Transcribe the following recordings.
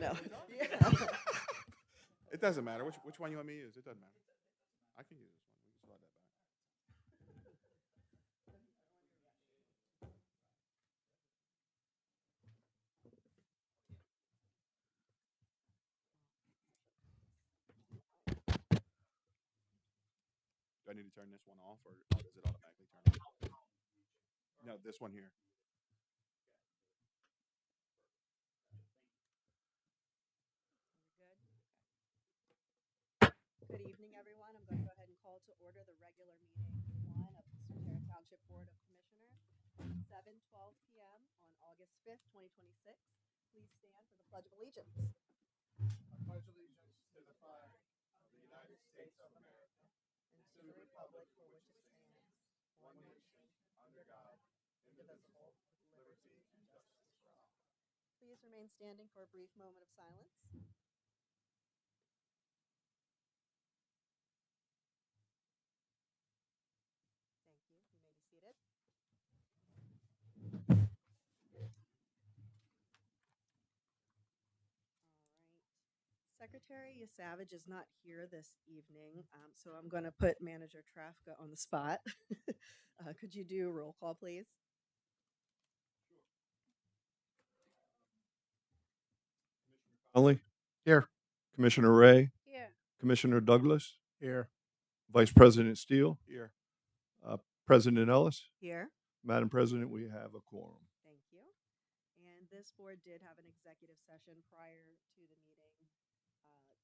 No. Yeah. It doesn't matter. Which one you want me to use? It doesn't matter. I can use this one. We can slide that back. Do I need to turn this one off, or does it automatically turn on? No, this one here. Good. Good evening, everyone. I'm going to go ahead and call to order the regular meeting one of the Swatara Township Board of Commissioners, 7:12 p.m. on August 5th, 2026. Please stand for the Pledge of Allegiance. I pledge allegiance to the flag of the United States of America And and to the republic for which it stands, one nation, under God, indivisible, with liberty and justice for all. please remain standing for a brief moment of silence. Thank you. You may be seated. All right. Secretary Savage is not here this evening, so I'm going to put Manager Trafka on the spot. Could you do a roll call, please? Conley, Here. Commissioner Ray, Here. Commissioner Douglas, Here. Vice President Steele, Here. President Ellis. Here. Madam President, we have a quorum. Thank you. And this board did have an executive session prior to the meeting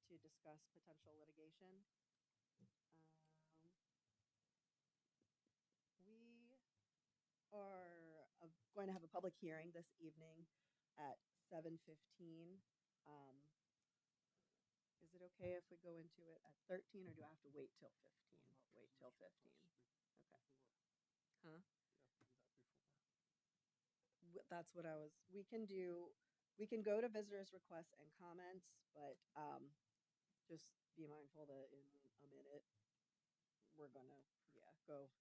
to discuss potential litigation. We are going to have a public hearing this evening at 7:15. Um, is it okay if we go into it at 13, or do I have to wait till 15? Wait till 15. Okay. Huh? That's what I was. We can go to visitors' requests and comments, but just be mindful that in a minute we're gonna, yeah, go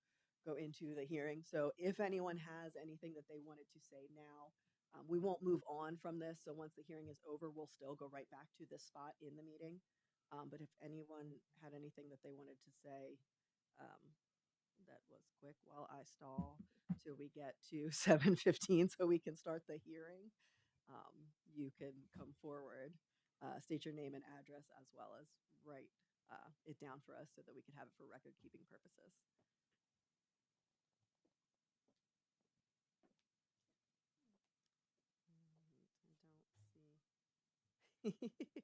into the hearing. So if anyone has anything that they wanted to say now, we won't move on from this. So once the hearing is over, we'll still go right back to this spot in the meeting. But if anyone had anything that they wanted to say, um, that was quick while I stall till we get to 7:15 so we can start the hearing, you can come forward, state your name and address, as well as write it down for us so that we can have it for record keeping purposes. I don't see.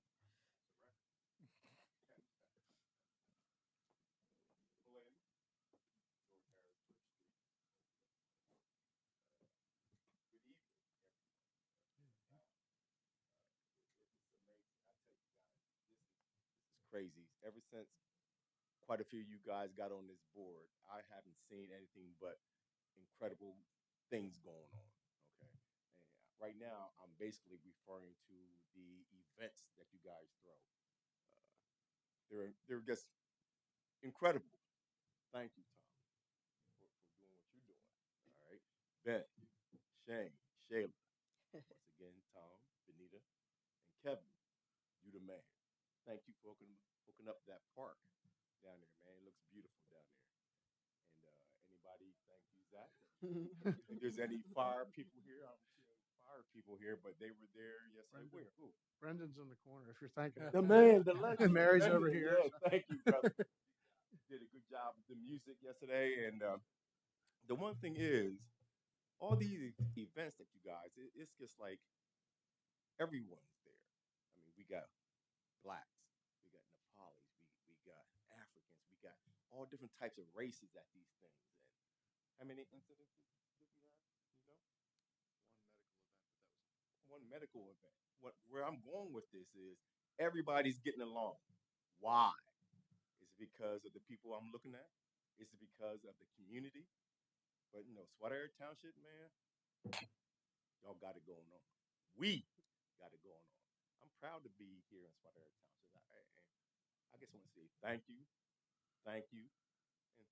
It's crazy. Ever since quite a few of you guys got on this board, I haven't seen anything but incredible things going on. Okay. And right now, I'm basically referring to the events that you guys throw. They're just incredible. Thank you, Tom, for doing what you're doing. All right. Ben, Shane, Shayla, once again, Tom, Benita, and Kevin, you the man. Thank you for hooking up that park down there, man. It looks beautiful down there. And anybody, thank you, Zach. If there's any fire people here, I don't see any fire people here, but they were there yesterday. Brendan. Where? Who? Brendan's in the corner if you're thinking. The man, the legend. Mary's Brendan. over here. Yeah, thank you, brother. Did a good job with the music yesterday. And the one thing is, all these events that you guys, it's just like everyone's there. I mean, we got blacks, we got Nepalis, we got Africans, we got all different types of races at these things. And how many incidences did we have? You know, one medical event. Where I'm going with this is everybody's getting along. Why? Is it because of the people I'm looking at? Is it because of the community? But Swatara Township, man, y'all got it going on. We got it going on. I'm proud to be here in Swatara Township. I guess I want to say thank you, and thank you. If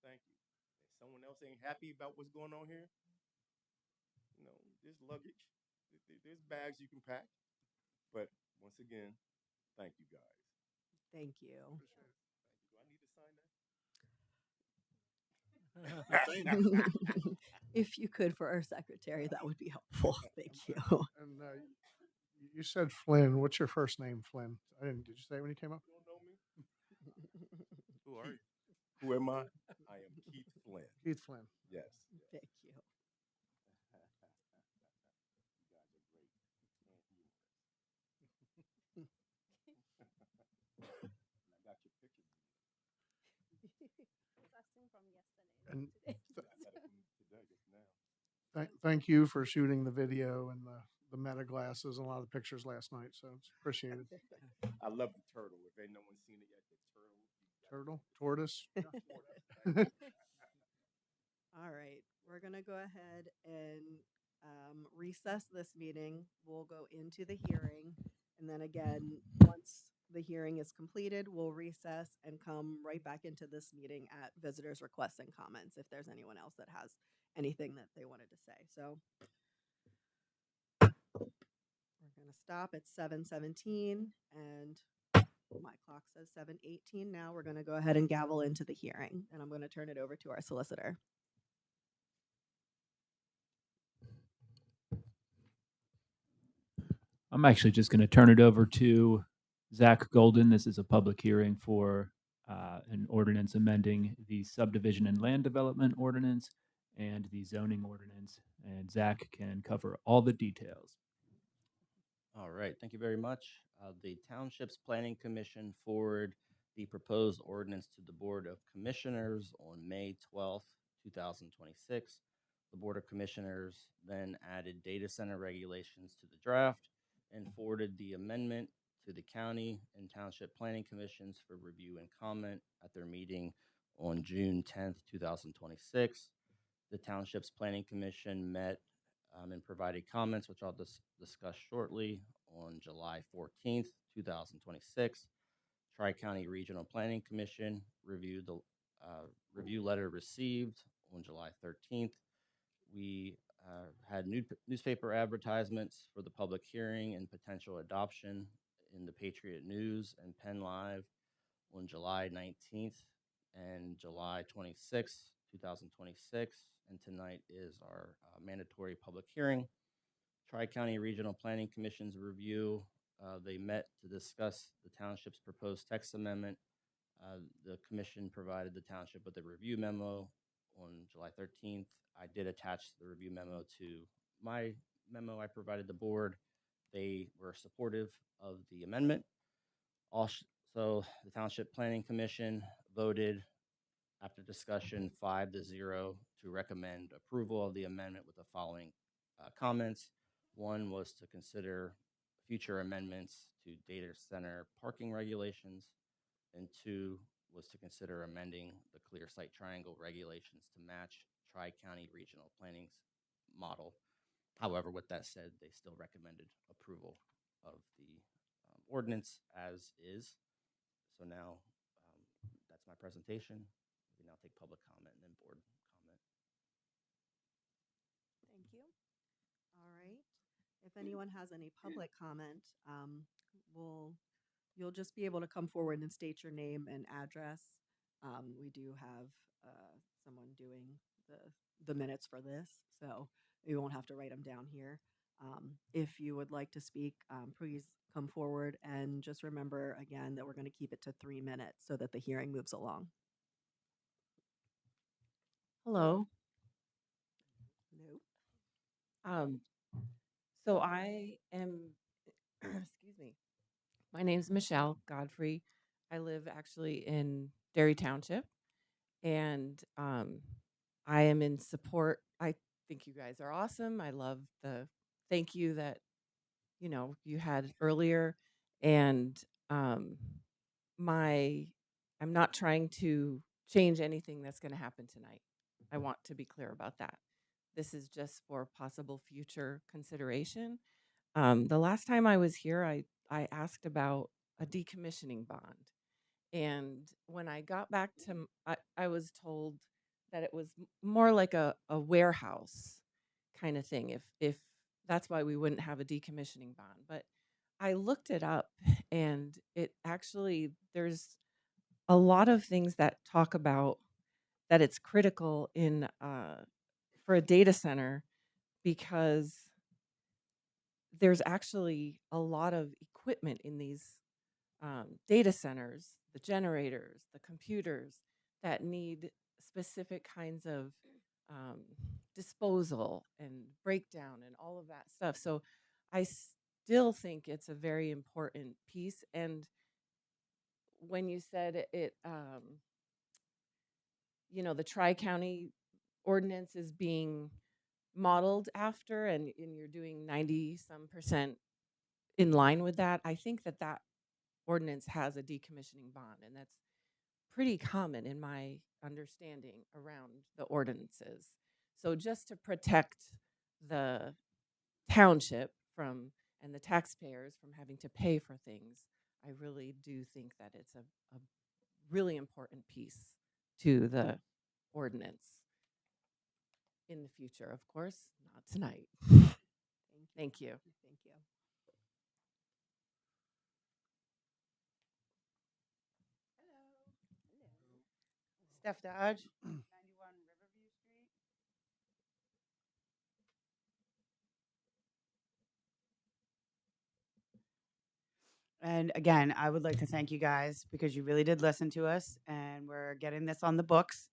someone else ain't happy about what's going on here, there's luggage, there's bags you can pack, but Once again, thank you guys. Thank you. Do I need to sign that? If you could for our secretary, that would be helpful. Thank you. And you said Flynn. What's your first name, Flynn? I didn't. Did you say it when you came up? You don't know me? Who are you? Who am I? I am Keith Flynn. Keith Flynn. Yes. Thank you. You guys are great and humorous. And I got your picture. And I got it from today, just now. thank you for shooting the video and the meta glasses and a lot of the pictures last night. So it's appreciated. I love the turtle. If ain't no one seen it yet, the turtle. Turtle, tortoise. All right, we're going to go ahead and recess this meeting. We'll go into the hearing. And then again, once the hearing is completed, we'll recess and come right back into this meeting at visitors' requests and comments if there's anyone else that has anything that they wanted to say. So we're going to stop at 7:17 and my clock says 7:18 now. We're going to go ahead and gavel into the hearing, and I'm going to turn it over to our solicitor. I'm actually just going to turn it over to Zach Golden. This is a public hearing for an ordinance amending the subdivision and land development ordinance and the zoning ordinance. And Zach can cover all the details. All right, thank you very much. The Township's Planning Commission forwarded the proposed ordinance to the Board of Commissioners on May 12th, 2026. The Board of Commissioners then added data center regulations to the draft and forwarded the amendment to the County and Township Planning Commissions for review and comment at their meeting on June 10th, 2026. The Township's Planning Commission met and provided comments, which I'll discuss shortly, on July 14th, 2026. Tri-County Regional Planning Commission reviewed the review letter received on July 13th. We had newspaper advertisements for the public hearing and potential adoption in the Patriot News and Penn Live on July 19th and July 26th, 2026. And tonight is our mandatory public hearing. Tri-County Regional Planning Commission's review. They met to discuss the township's proposed text amendment. The commission provided the township with a review memo on July 13th. I did attach the review memo to my memo I provided the board. They were supportive of the amendment. Also, the Township Planning Commission voted after discussion 5-0 to recommend approval of the amendment with the following comments. One was to consider future amendments to data center parking regulations, and two was to consider amending the clear sight triangle regulations to match Tri-County Regional Planning's model. However, with that said, they still recommended approval of the ordinance as is. So now that's my presentation. We can now take public comment and then board comment. Thank you. All right. If anyone has any public comment, you'll just be able to come forward and state your name and address. We do have someone doing the minutes for this, so you won't have to write them down here. If you would like to speak, please come forward, and just remember again that we're going to keep it to 3 minutes so that the hearing moves along. Hello. No. So I am, excuse me. My name's Michelle Godfrey. I live actually in Derry Township, and I am in support. I think you guys are awesome. I love the thank you that you had earlier, and I'm not trying to change anything that's going to happen tonight. I want to be clear about that. This is just for possible future consideration. The last time I was here, I asked about a decommissioning bond. And when I got back to, I was told that it was more like a warehouse kind of thing, if that's why we wouldn't have a decommissioning bond. But I looked it up, and it actually, there's a lot of things that talk about that it's critical in for a data center, because there's actually a lot of equipment in these data centers, the generators, the computers that need specific kinds of um, disposal and breakdown and all of that stuff. So I still think it's a very important piece. And when you said it, the Tri-County ordinance is being modeled after, and you're doing 90 some percent in line with that, I think that that ordinance has a decommissioning bond, and that's pretty common in my understanding around the ordinances. So just to protect the township from and the taxpayers from having to pay for things, I really do think that it's a really important piece to the ordinance in the future, of course, not tonight. Thank you. Thank you. Steph Dodge, 91 Riverview Street. And again, I would like to thank you guys because you really did listen to us and we're getting this on the books.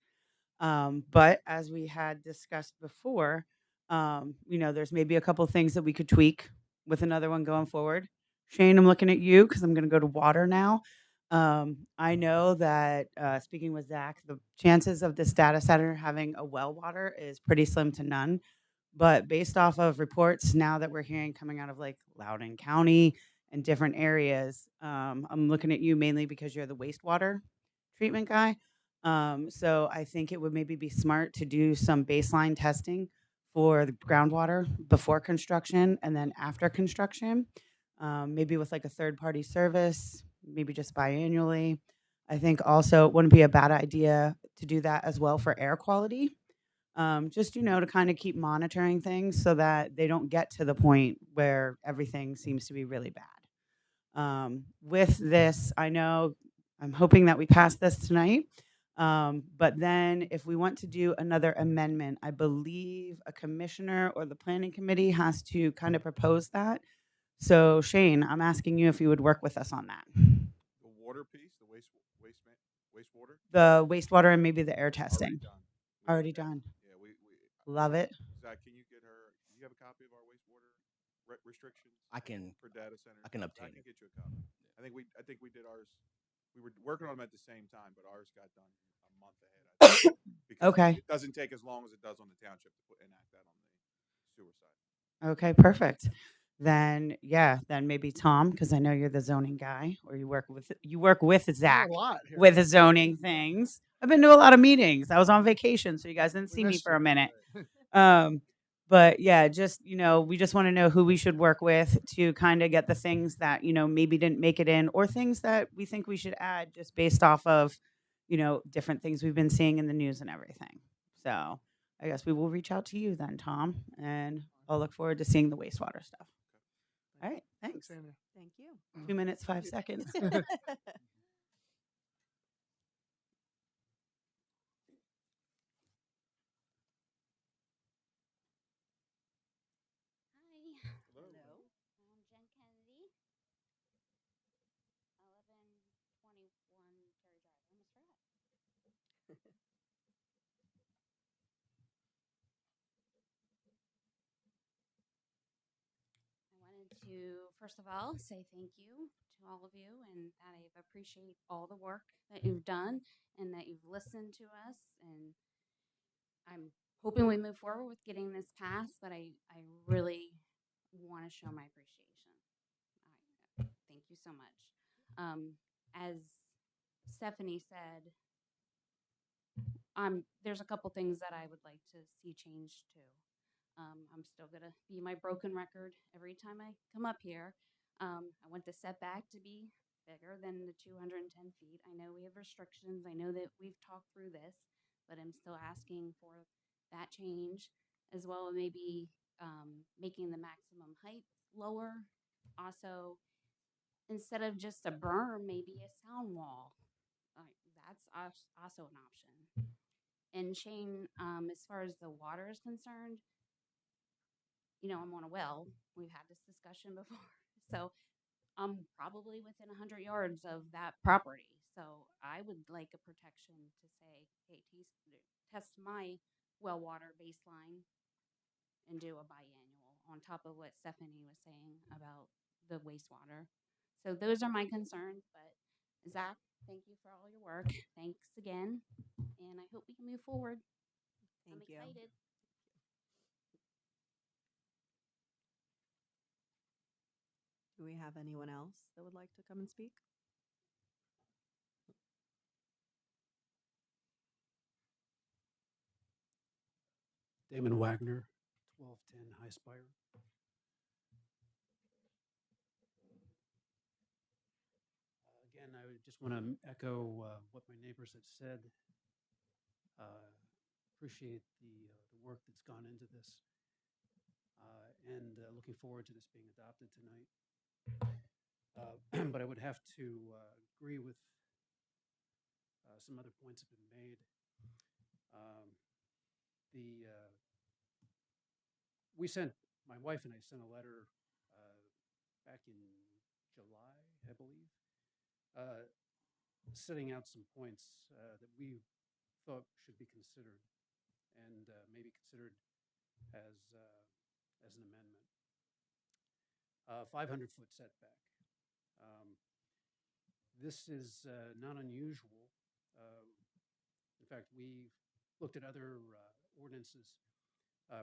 But as we had discussed before, there's maybe a couple things that we could tweak with another one going forward. Shane, I'm looking at you because I'm going to go to water now. I know that speaking with Zach, the chances of this data center having a well water is pretty slim to none. But based off of reports now that we're hearing coming out of like Loudoun County and different areas, I'm looking at you mainly because you're the wastewater treatment guy. So I think it would maybe be smart to do some baseline testing for the groundwater before construction and then after construction, maybe with like a third party service, maybe just biannually. I think also it wouldn't be a bad idea to do that as well for air quality. Just, to kind of keep monitoring things so that they don't get to the point where everything seems to be really bad. With this, I know I'm hoping that we pass this tonight. But then if we want to do another amendment, I believe a commissioner or the planning committee has to kind of propose that. So Shane, I'm asking you if you would work with us on that. The water piece, the wastewater, The wastewater and maybe the air already testing. done. Already done. Yeah, we Love it. Zach, can you get her? Do you have a copy of our wastewater restrictions? I can for data centers. I can I obtain can it. get you a copy. I think we did ours. We were working on them at the same time, but ours got done a month ahead. I think, because Okay. it doesn't take as long as it does on the township to enact that on the sewer side. Okay, perfect. Then maybe Tom, because I know you're the zoning guy, or you work with Zach A lot here. with the zoning things. I've been to a lot of meetings. I was on vacation, so you guys didn't We see me missed for you, a by the minute. way. But yeah, just we just want to know who we should work with to kind of get the things that maybe didn't make it in, or things that we think we should add, just based off of different things we've been seeing in the news and everything. So I guess we will reach out to you then, Tom, and I'll look forward to seeing the wastewater stuff. All right, thanks. Thanks, Andrea. Thank you. 2 minutes, 5 seconds. Hi. Hello. I'm Jen Kennedy. 1121 Cherry Drive. I almost forgot. I wanted to, first of all, say thank you to all of you and that I appreciate all the work that you've done and that you've listened to us. And I'm hoping we move forward with getting this passed, but I really want to show my appreciation. Thank you so much. As Stephanie said, there's a couple things that I would like to see changed too. I'm still gonna be my broken record every time I come up here. I want the setback to be bigger than the 210 feet. I know we have restrictions. I know that we've talked through this, but I'm still asking for that change, as well as maybe making the maximum height lower. Also, instead of just a berm, maybe a sound wall. Like that's also an option. And Shane, as far as the water is concerned, I'm on a well. We've had this discussion before. So I'm probably within 100 yards of that property. So I would like a protection to say, hey, test my well water baseline and do a biannual on top of what Stephanie was saying about the wastewater. So those are my concerns. But Zach, thank you for all your work. Thanks again. And I hope we can move forward. Thank I'm you. excited. Do we have anyone else that would like to come and speak? Damon Wagner, 1210 High Spire. Again, I just want to echo what my neighbors have said. Appreciate the work that's gone into this, and looking forward to this being adopted tonight. But I would have to agree with some other points have been made. My wife and I sent a letter back in July, I believe, setting out some points that we thought should be considered and maybe considered as an amendment. 500-foot setback. This is not unusual. In fact, we looked at other ordinances.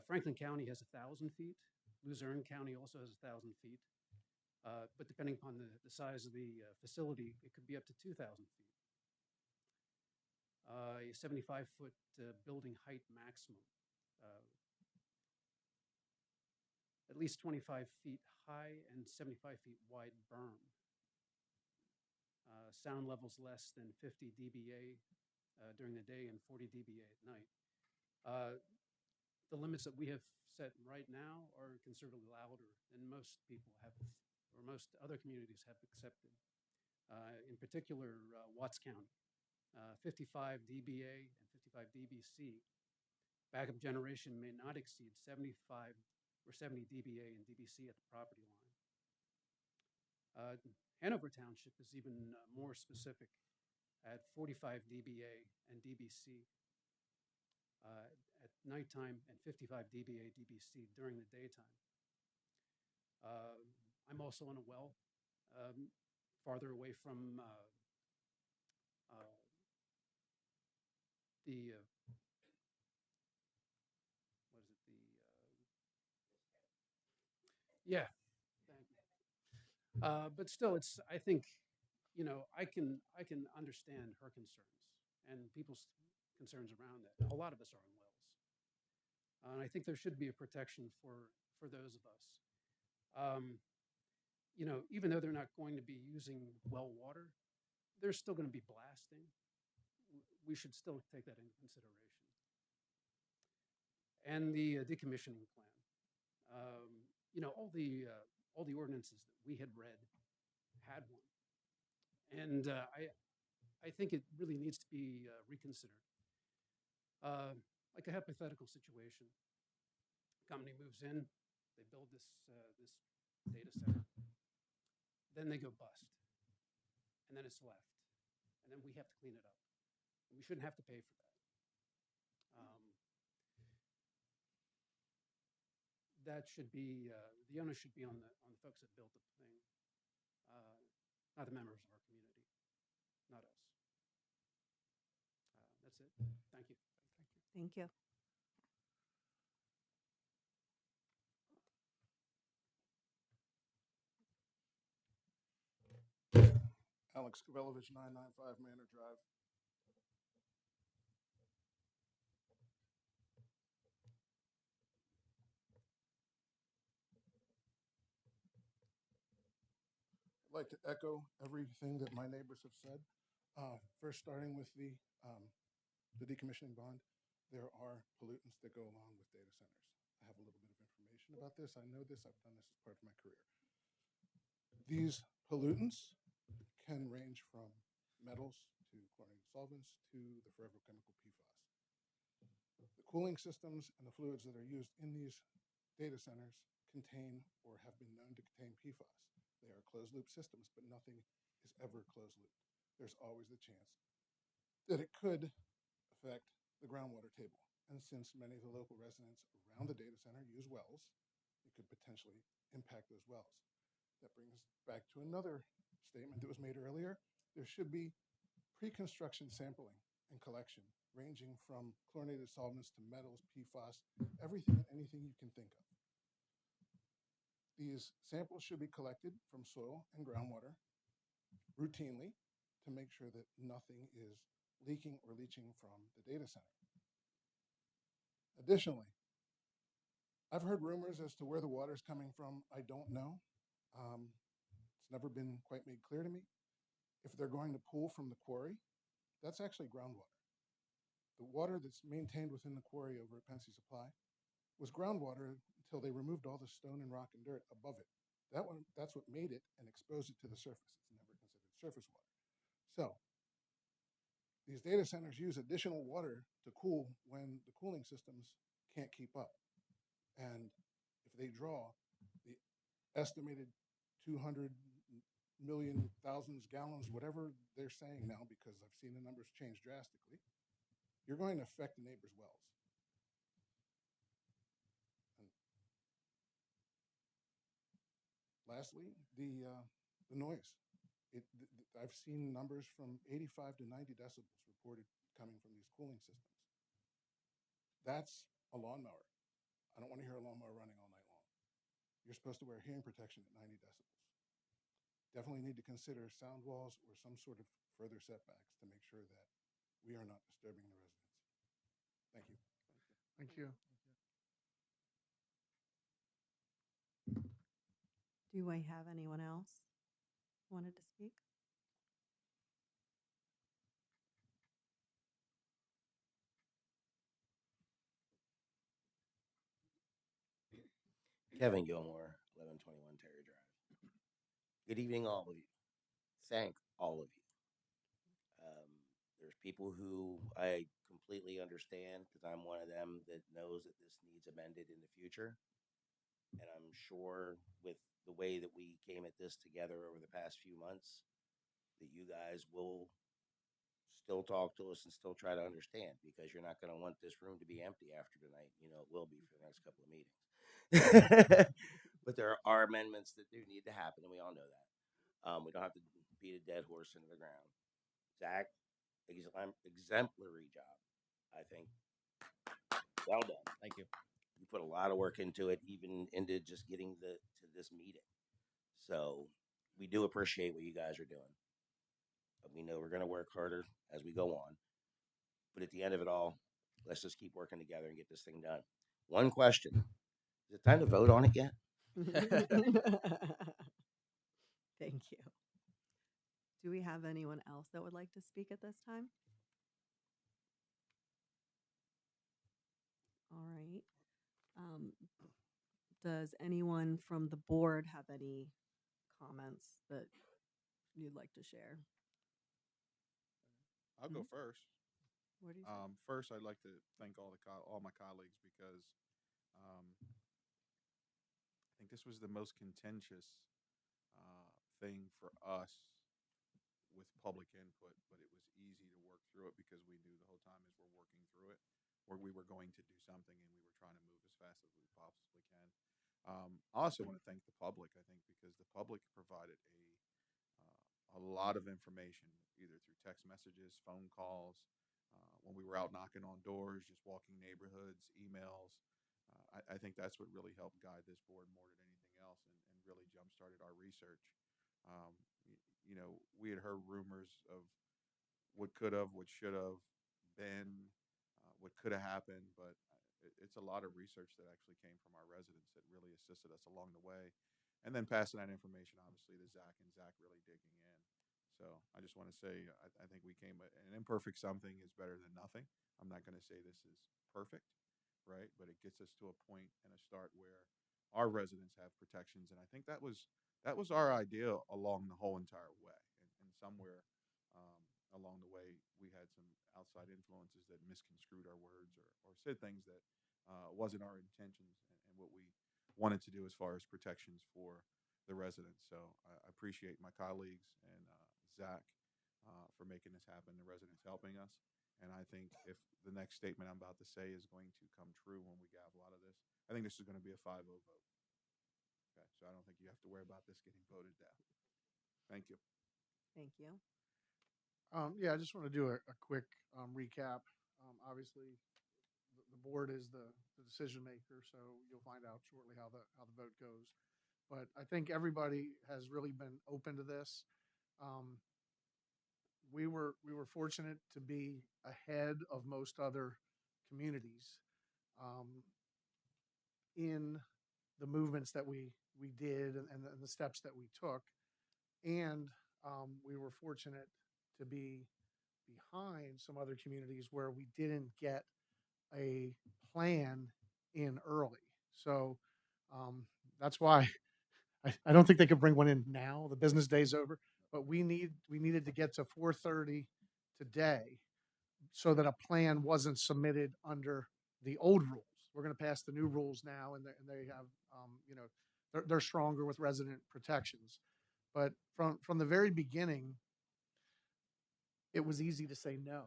Franklin County has 1,000 feet. Luzerne County also has 1,000 feet. But depending upon the size of the facility, it could be up to 2,000 feet. A 75-foot building height maximum. At least 25 feet high and 75 feet wide berm. Sound levels less than 50 dBA during the day and 40 dBA at night. The limits that we have set right now are considerably louder than most people have, or most other communities have accepted. In particular, Watts County, 55 dBA and 55 dBc. Backup generation may not exceed 75 or 70 dBA and dBc at the property line. Hanover Township is even more specific at 45 dBA and dBc at nighttime and 55 dBA dBc during the daytime. I'm also on a well farther away from the what is it? Yeah, thank you. But still, I think, I can understand her concerns and people's concerns around that. A lot of us are on wells, and I think there should be a protection for those of us. Even though they're not going to be using well water, they're still going to be blasting. We should still take that into consideration. And the decommissioning plan. All the ordinances that we had read had one, and I think it really needs to be reconsidered. Like a hypothetical situation: company moves in, they build this data center, then they go bust, and then it's left, and then we have to clean it up. And we shouldn't have to pay for that. That should be the onus should be on the folks that built the thing, not the members of our community, not us. That's it. Thank you. Thank you. Alex Kavelovich, 995 Manor Drive. I'd like to echo everything that my neighbors have said. First, starting with the decommissioning bond, there are pollutants that go along with data centers. I have a little bit of information about this. I know this. I've done this as part of my career. These pollutants can range from metals to chlorinated solvents to the forever chemical PFAS. The cooling systems and the fluids that are used in these data centers contain or have been known to contain PFAS. They are closed loop systems, but nothing is ever closed loop. There's always the chance that it could affect the groundwater table. And since many of the local residents around the data center use wells, it could potentially impact those wells. That brings us back to another statement that was made earlier. There should be pre-construction sampling and collection, ranging from chlorinated solvents to metals, PFAS, everything and anything you can think of. These samples should be collected from soil and groundwater routinely to make sure that nothing is leaking or leaching from the data center. Additionally, I've heard rumors as to where the water is coming from. I don't know. It's never been quite made clear to me. If they're going to pull from the quarry, that's actually groundwater. The water that's maintained within the quarry over at Pensy Supply was groundwater until they removed all the stone and rock and dirt above it. That's what made it and exposed it to the surface. It's never considered surface water. So these data centers use additional water to cool when the cooling systems can't keep up. And if they draw the estimated 200 million, thousands, gallons, whatever they're saying now, because I've seen the numbers change drastically, you're going to affect the neighbors' wells. And lastly, the noise. I've seen numbers from 85 to 90 decibels reported coming from these cooling systems. That's a lawnmower. I don't want to hear a lawnmower running all night long. You're supposed to wear hearing protection at 90 decibels. Definitely need to consider sound walls or some sort of further setbacks to make sure that we are not disturbing the residents. Thank you. Thank you. Do I have anyone else who wanted to speak? Kevin Gilmore, 1121 Terry Drive. Good evening, all of you. Thank all of you. There's people who I completely understand because I'm one of them that knows that this needs amended in the future. And I'm sure with the way that we came at this together over the past few months, that you guys will still talk to us and still try to understand because you're not going to want this room to be empty after tonight. You know, it will be for the next couple of meetings. But there are amendments that do need to happen, and we all know that. We don't have to beat a dead horse into the ground. Zach, exemplary job, I think. Well done. Thank you. You put a lot of work into it, even into just getting to this meeting. So we do appreciate what you guys are doing. But we know we're going to work harder as we go on. But at the end of it all, let's just keep working together and get this thing done. One question. Is it time to vote on it yet? Thank you. Do we have anyone else that would like to speak at this time? All right. Does anyone from the board have any comments that you'd like to share? I'll go first. What do you say? First, I'd like to thank all my colleagues because I think this was the most contentious thing for us with public input, but it was easy to work through it because we knew the whole time as we're working through it, where we were going to do something and we were trying to move as fast as we possibly can. I also want to thank the public, I think, because the public provided a lot of information, either through text messages, phone calls, when we were out knocking on doors, just walking neighborhoods, emails. I think that's what really helped guide this board more than anything else and really jump-started our research. You know, we had heard rumors of what could have, what should have been, what could have happened, but it's a lot of research that actually came from our residents that really assisted us along the way. And then passing that information, obviously, to Zach and Zach really digging in. So I just want to say, I think we came, an imperfect something is better than nothing. I'm not going to say this is perfect, right? But it gets us to a point and a start where our residents have protections. And I think that was That was our idea along the whole entire way. And somewhere along the way, we had some outside influences that misconstrued our words or said things that wasn't our intentions and what we wanted to do as far as protections for the residents. So I appreciate my colleagues and Zach for making this happen, the residents helping us. And I think if the next statement I'm about to say is going to come true when we gavel out of this, I think this is going to be a 5-0 vote. Okay, so I don't think you have to worry about this getting voted down. Thank you. Thank you. Yeah, I just want to do a quick recap. Obviously, the board is the decision maker, so you'll find out shortly how the vote goes. But I think everybody has really been open to this. We were fortunate to be ahead of most other communities in the movements that we did and the steps that we took, and we were fortunate to be behind some other communities where we didn't get a plan in early. So that's why I don't think they could bring one in now. The business day's over, but we needed to get to 4:30 today so that a plan wasn't submitted under the old rules. We're going to pass the new rules now, and they have they're stronger with resident protections. But from the very beginning, it was easy to say no.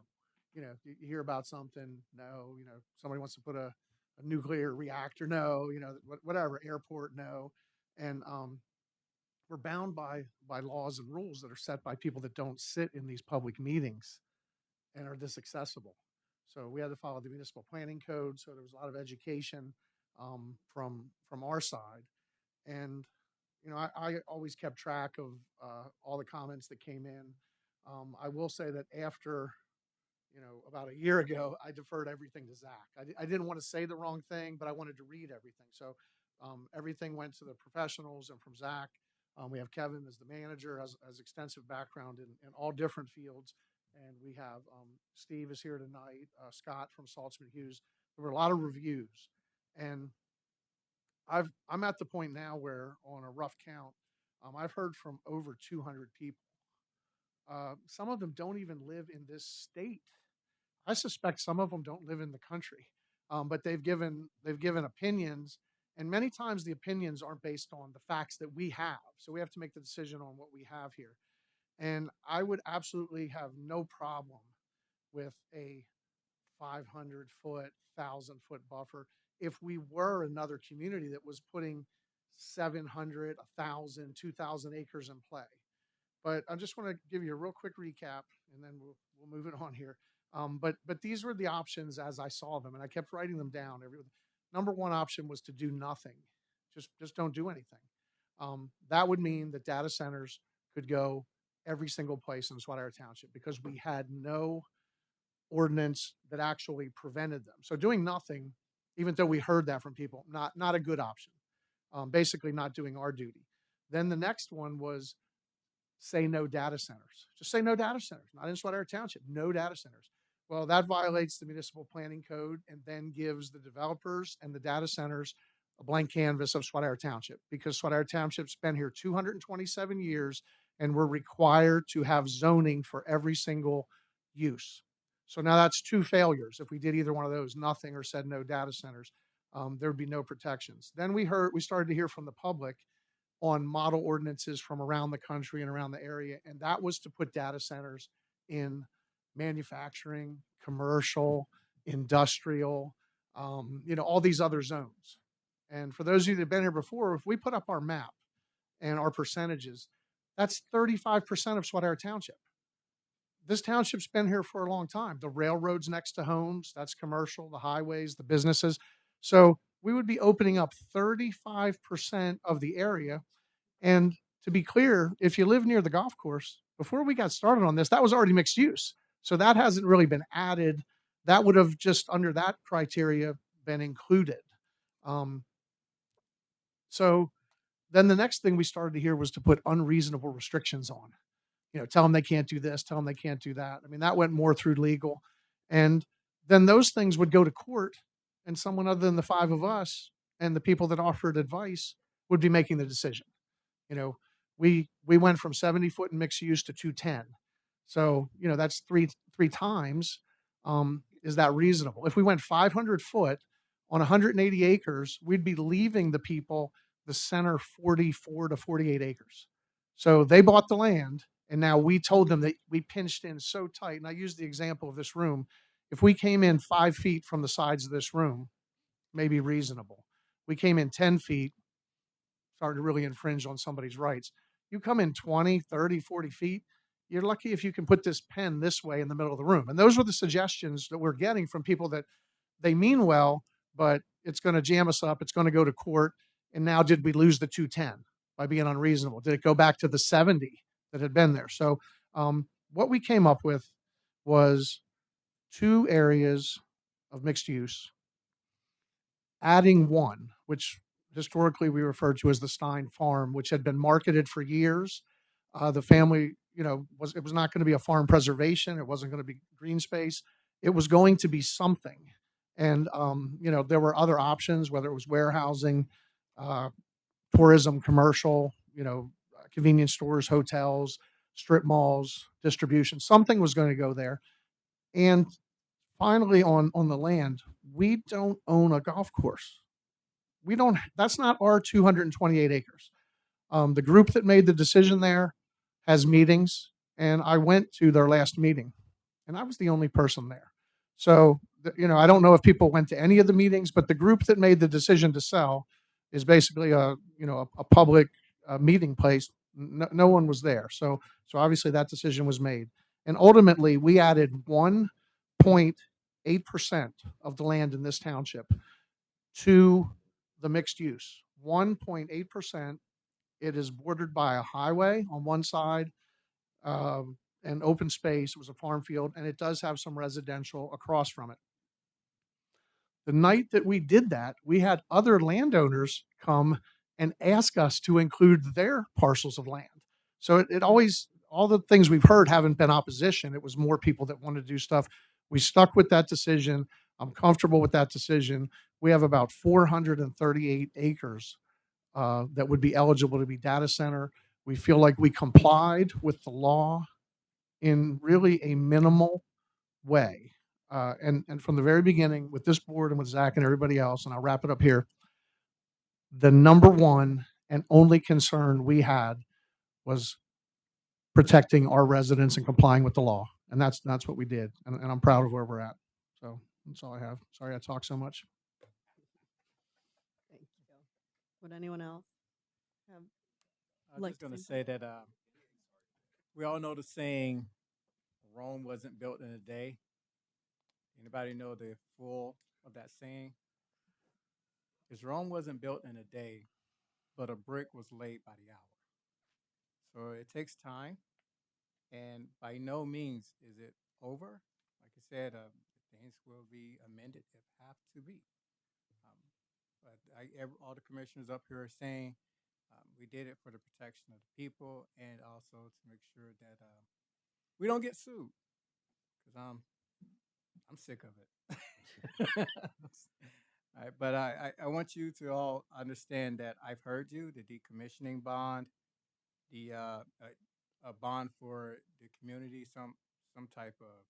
You hear about something, no. Somebody wants to put a nuclear reactor, no. Whatever, airport, no. And we're bound by laws and rules that are set by people that don't sit in these public meetings and are this accessible. So we had to follow the municipal planning code. So there was a lot of education from our side, and I always kept track of all the comments that came in. I will say that after about a year ago, I deferred everything to Zach. I didn't want to say the wrong thing, but I wanted to read everything. So everything went to the professionals and from Zach. We have Kevin as the manager, has extensive background in all different fields. And we have Steve is here tonight, Scott from Saltzman Hughes. There were a lot of reviews. And I'm at the point now where, on a rough count, I've heard from over 200 people. Some of them don't even live in this state. I suspect some of them don't live in the country, but they've given opinions, and many times the opinions aren't based on the facts that we have. So we have to make the decision on what we have here. And I would absolutely have no problem with a 500-foot, 1,000-foot buffer if we were another community that was putting 700, 1,000, 2,000 acres in play. But I just want to give you a real quick recap, and then we'll move it on here. But these were the options as I saw them, and I kept writing them down. Number one option was to do nothing, just don't do anything. That would mean that data centers could go every single place in Swatara Township because we had no ordinance that actually prevented them. So doing nothing, even though we heard that from people, not a good option. Basically, not doing our duty. Then the next one was say no data centers. Just say no data centers, not in Swatara Township, no data centers. Well, that violates the municipal planning code and then gives the developers and the data centers a blank canvas of Swatara Township, because Swatara Township's been here 227 years and we're required to have zoning for every single use. So now that's two failures. If we did either one of those, nothing, or said no data centers, there would be no protections. Then we started to hear from the public on model ordinances from around the country and around the area. And that was to put data centers in manufacturing, commercial, industrial, all these other zones. And for those of you that have been here before, if we put up our map and our percentages, that's 35% of Swatara Township. This township's been here for a long time. The railroads next to homes, that's commercial, the highways, the businesses. So we would be opening up 35% of the area. And to be clear, if you live near the golf course, before we got started on this, that was already mixed use. So that hasn't really been added. That would have just under that criteria been included. So then the next thing we started to hear was to put unreasonable restrictions on. Tell them they can't do this, tell them they can't do that. I mean, that went more through legal. And then those things would go to court, and someone other than the five of us and the people that offered advice would be making the decision. we went from 70-foot in mixed use to 210. So, you know, that's three times. Is that reasonable? If we went 500 foot on 180 acres, we'd be leaving the people the center 44 to 48 acres. So they bought the land, and now we told them that we pinched in so tight. And I used the example of this room. If we came in 5 feet from the sides of this room, maybe reasonable. We came in 10 feet, starting to really infringe on somebody's rights. You come in 20, 30, 40 feet, you're lucky if you can put this pen this way in the middle of the room. And those were the suggestions that we're getting from people that they mean well, but it's going to jam us up. It's going to go to court. And now did we lose the 210 by being unreasonable? Did it go back to the 70 that had been there? So what we came up with was 2 areas of mixed use, adding one, which historically we referred to as the Stein Farm, which had been marketed for years. The family, you know, it was not going to be a farm preservation. It wasn't going to be green space. It was going to be something. And, you know, there were other options, whether it was warehousing, tourism, commercial, you know, convenience stores, hotels, strip malls, distribution. Something was going to go there. And finally, on the land, we don't own a golf course. We don't, that's not our 228 acres. The group that made the decision there has meetings, and I went to their last meeting, and I was the only person there. So, you know, I don't know if people went to any of the meetings, but the group that made the decision to sell is basically a, you know, a public meeting place. No one was there. So obviously that decision was made. And ultimately, we added 1.8% of the land in this township to the mixed use. 1.8%. It is bordered by a highway on one side, and open space. It was a farm field, and it does have some residential across from it. The night that we did that, we had other landowners come and ask us to include their parcels of land. So it always, all the things we've heard haven't been opposition. It was more people that wanted to do stuff. We stuck with that decision. I'm comfortable with that decision. We have about 438 acres that would be eligible to be data center. We feel like we complied with the law in really a minimal way. And from the very beginning, with this board and with Zach and everybody else, and I'll wrap it up here, the number one and only concern we had was protecting our residents and complying with the law. And that's what we did. And I'm proud of where we're at. So that's all I have. Sorry I talk so much. Thank you. Would anyone else have? I was just going to say that we all know the saying, Rome wasn't built in a day. Anybody know the full of that saying? Because Rome wasn't built in a day, but a brick was laid by the hour. So it takes time, and by no means is it over. Like I said, things will be amended if have to be. But all the commissioners up here are saying we did it for the protection of the people and also to make sure that we don't get sued. Because I'm sick of it. All right, but I want you to all understand that I've heard you, the decommissioning bond, the a bond for the community, some type of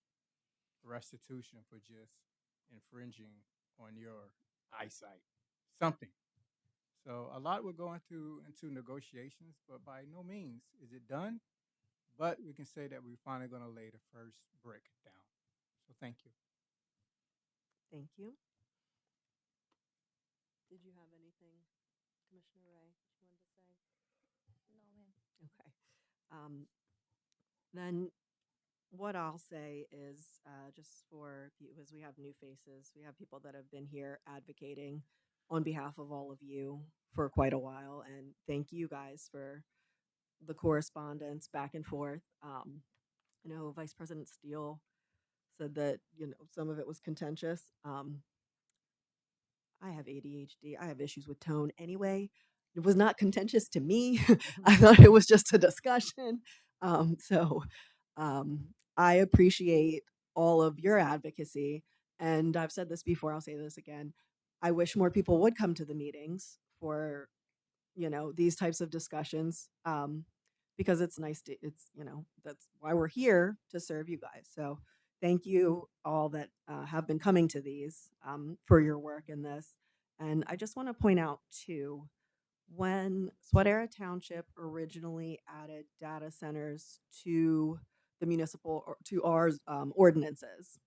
restitution for just infringing on your eyesight, something. So a lot we're going through into negotiations, but by no means is it done. But we can say that we're finally going to lay the first brick down. So thank you. Thank you. Did you have anything, Commissioner Ray, that you wanted to say? No, ma'am. Okay. Then what I'll say is just for, because we have new faces, we have people that have been here advocating on behalf of all of you for quite a while. And thank you guys for the correspondence back and forth. I know Vice President Steele said that, you know, some of it was contentious. I have ADHD. I have issues with tone anyway. It was not contentious to me. I thought it was just a discussion. So I appreciate all of your advocacy. And I've said this before, I'll say this again. I wish more people would come to the meetings for, you know, these types of discussions. because it's nice to, it's, that's why we're here to serve you guys. So thank you all that have been coming to these for your work in this. And I just want to point out too, when Swatara Township originally added data centers to the municipal or to our ordinances,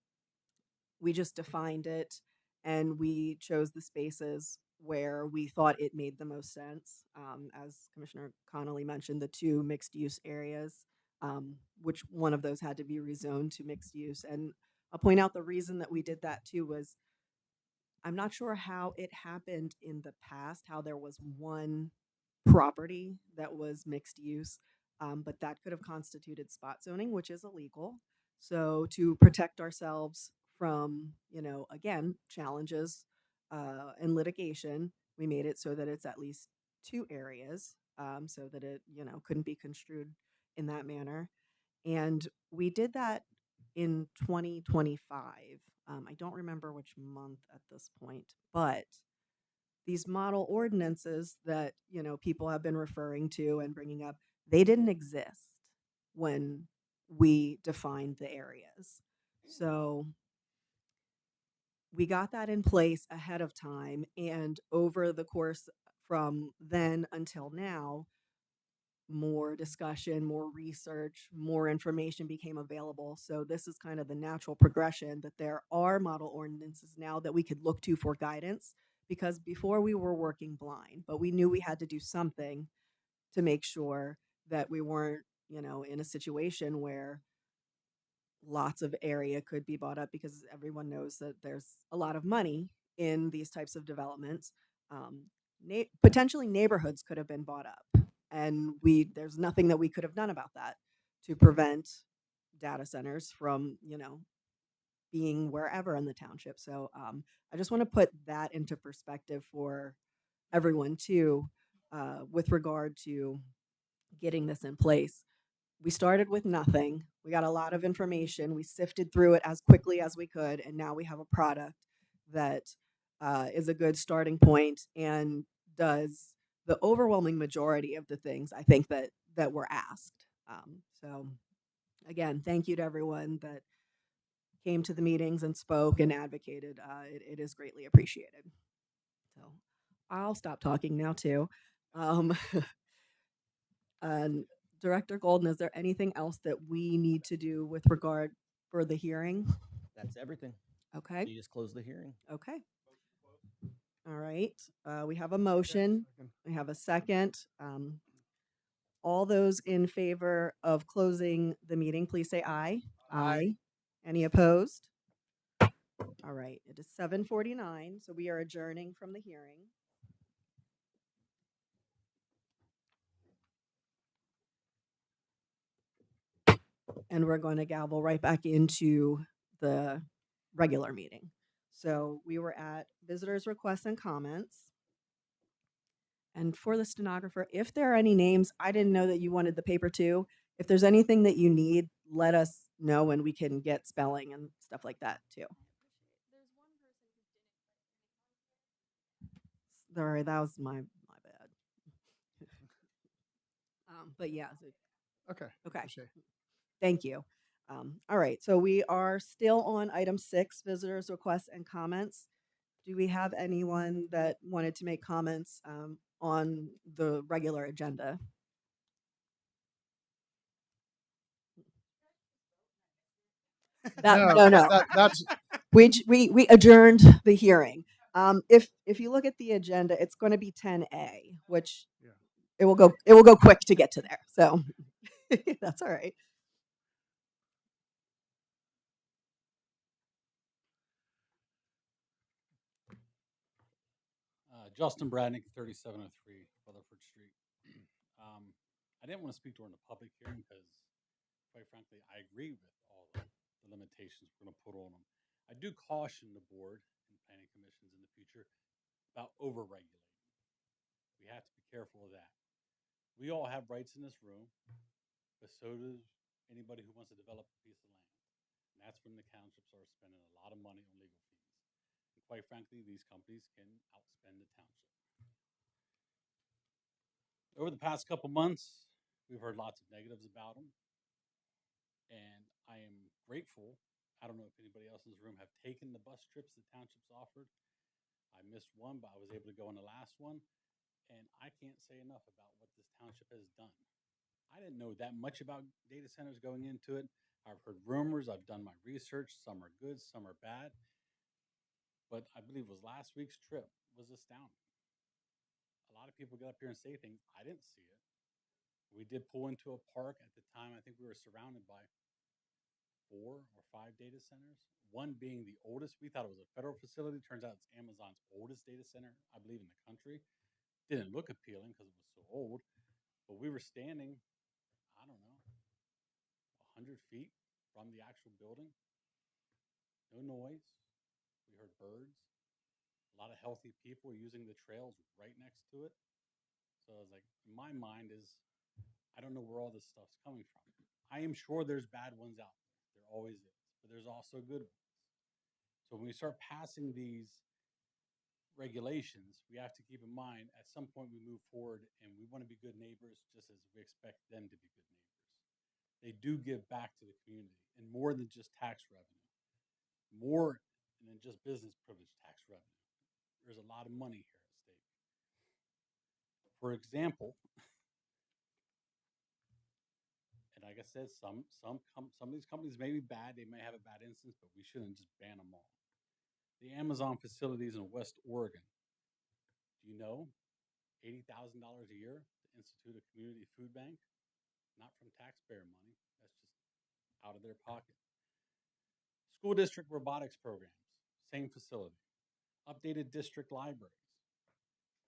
we just defined it and we chose the spaces where we thought it made the most sense. As Commissioner Connolly mentioned, the two mixed use areas, which one of those had to be rezoned to mixed use. And I'll point out the reason that we did that too was I'm not sure how it happened in the past, how there was one property that was mixed use, but that could have constituted spot zoning, which is illegal. So to protect ourselves from, again, challenges and litigation, we made it so that it's at least two areas, so that it, couldn't be construed in that manner. And we did that in 2025. I don't remember which month at this point, but these model ordinances that, people have been referring to and bringing up, they didn't exist when we defined the areas. So we got that in place ahead of time. And over the course from then until now, more discussion, more research, more information became available. So this is kind of the natural progression that there are model ordinances now that we could look to for guidance, because before we were working blind, but we knew we had to do something to make sure that we weren't, in a situation where lots of area could be bought up, because everyone knows that there's a lot of money in these types of developments. Potentially neighborhoods could have been bought up, and there's nothing that we could have done about that to prevent data centers from, being wherever in the township. So I just want to put that into perspective for everyone too, with regard to getting this in place. We started with nothing. We got a lot of information. We sifted through it as quickly as we could, and now we have a product that is a good starting point and does the overwhelming majority of the things I think that were asked. So, again, thank you to everyone that came to the meetings and spoke and advocated. It is greatly appreciated. So, I'll stop talking now too. Um, and Director Golden, is there anything else that we need to do with regard for the hearing? That's everything. Okay. You just close the hearing. Okay. All right. We have a motion. We have a second. All those in favor of closing the meeting, please say aye. Aye. Any opposed? All right. It is 7:49, so we are adjourning from the hearing. And we're going to gavel right back into the regular meeting. So we were at visitors' requests and comments. And for the stenographer, if there are any names, I didn't know that you wanted the paper too. If there's anything that you need, let us know and we can get spelling and stuff like that too. Sorry, that was my bad. But yeah. Okay. Okay. Appreciate it. Thank you. All right, so we are still on item 6, visitors' requests and comments. Do we have anyone that wanted to make comments on the regular agenda? No. That's We adjourned the hearing. If you look at the agenda, it's going to be 10A, which Yeah. it will go quick to get to there. So that's all right. Justin Bradnick, 3703 Rutherford Street. I didn't want to speak during the public hearing because, quite frankly, I agree with all the limitations we're going to put on them. I do caution the board and planning commissions in the future about over-regulating. We have to be careful of that. We all have rights in this room, but so does anybody who wants to develop a piece of land. And that's when the townships are spending a lot of money on legal fees. And quite frankly, these companies can outspend the township. Over the past couple months, We've heard lots of negatives about them, and I am grateful. I don't know if anybody else in this room have taken the bus trips the township's offered. I missed one, but I was able to go on the last one, and I can't say enough about what this township has done. I didn't know that much about data centers going into it. I've heard rumors. I've done my research. Some are good, some are bad. But I believe it was last week's trip was astounding. A lot of people get up here and say things. I didn't see it. We did pull into a park at the time. I think we were surrounded by 4 or 5 data centers. One being the oldest. We thought it was a federal facility. Turns out it's Amazon's oldest data center, I believe, in the country. Didn't look appealing because it was so old. But we were standing, I don't know, 100 feet from the actual building. No noise. We heard birds. A lot of healthy people using the trails right next to it. So I was like, in my mind is, I don't know where all this stuff's coming from. I am sure there's bad ones out there. There always is. But there's also good ones. So when we start passing these regulations, we have to keep in mind at some point we move forward and we want to be good neighbors just as we expect them to be good neighbors. They do give back to the community and more than just tax revenue, more than just business privilege tax revenue. There's a lot of money here at stake. For example, and like I said, some of these companies may be bad. They may have a bad instance, but we shouldn't just ban them all. The Amazon facilities in West Oregon. Do you know $80,000 a year to institute a community food bank? Not from taxpayer money. That's just out of their pocket. School district robotics programs, same facility. Updated district libraries.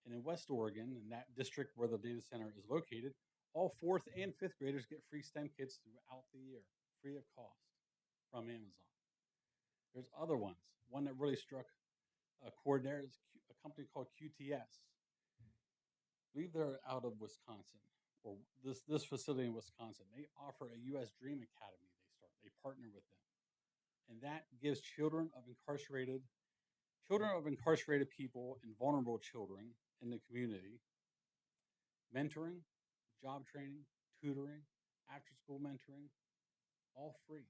And in West Oregon, in that district where the data center is located, all 4th and 5th graders get free STEM kits throughout the year, free of cost from Amazon. There's other ones. One that really struck a chord there is a company called QTS. I believe they're out of Wisconsin, or this facility in Wisconsin. They offer a U.S. Dream Academy. They partner with them, and that gives children of incarcerated people and vulnerable children in the community mentoring, job training, tutoring, after school mentoring, all free.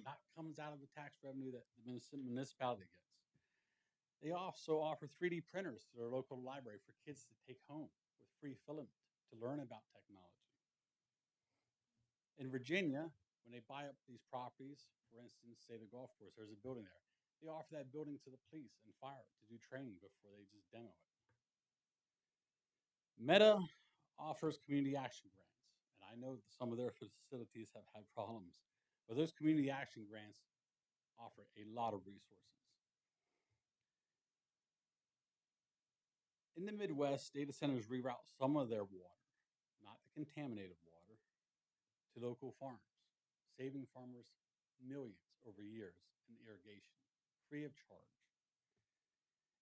That comes out of the tax revenue that the municipality gets. They also offer 3D printers to their local library for kids to take home with free filament to learn about technology. In Virginia, when they buy up these properties, for instance, say the golf course, there's a building there. They offer that building to the police and fire to do training before they just demo it. Meta offers community action grants, and I know that some of their facilities have had problems, but those community action grants offer a lot of resources. In the Midwest, data centers reroute some of their water, not the contaminated water, to local farms, saving farmers millions over years in irrigation, free of charge.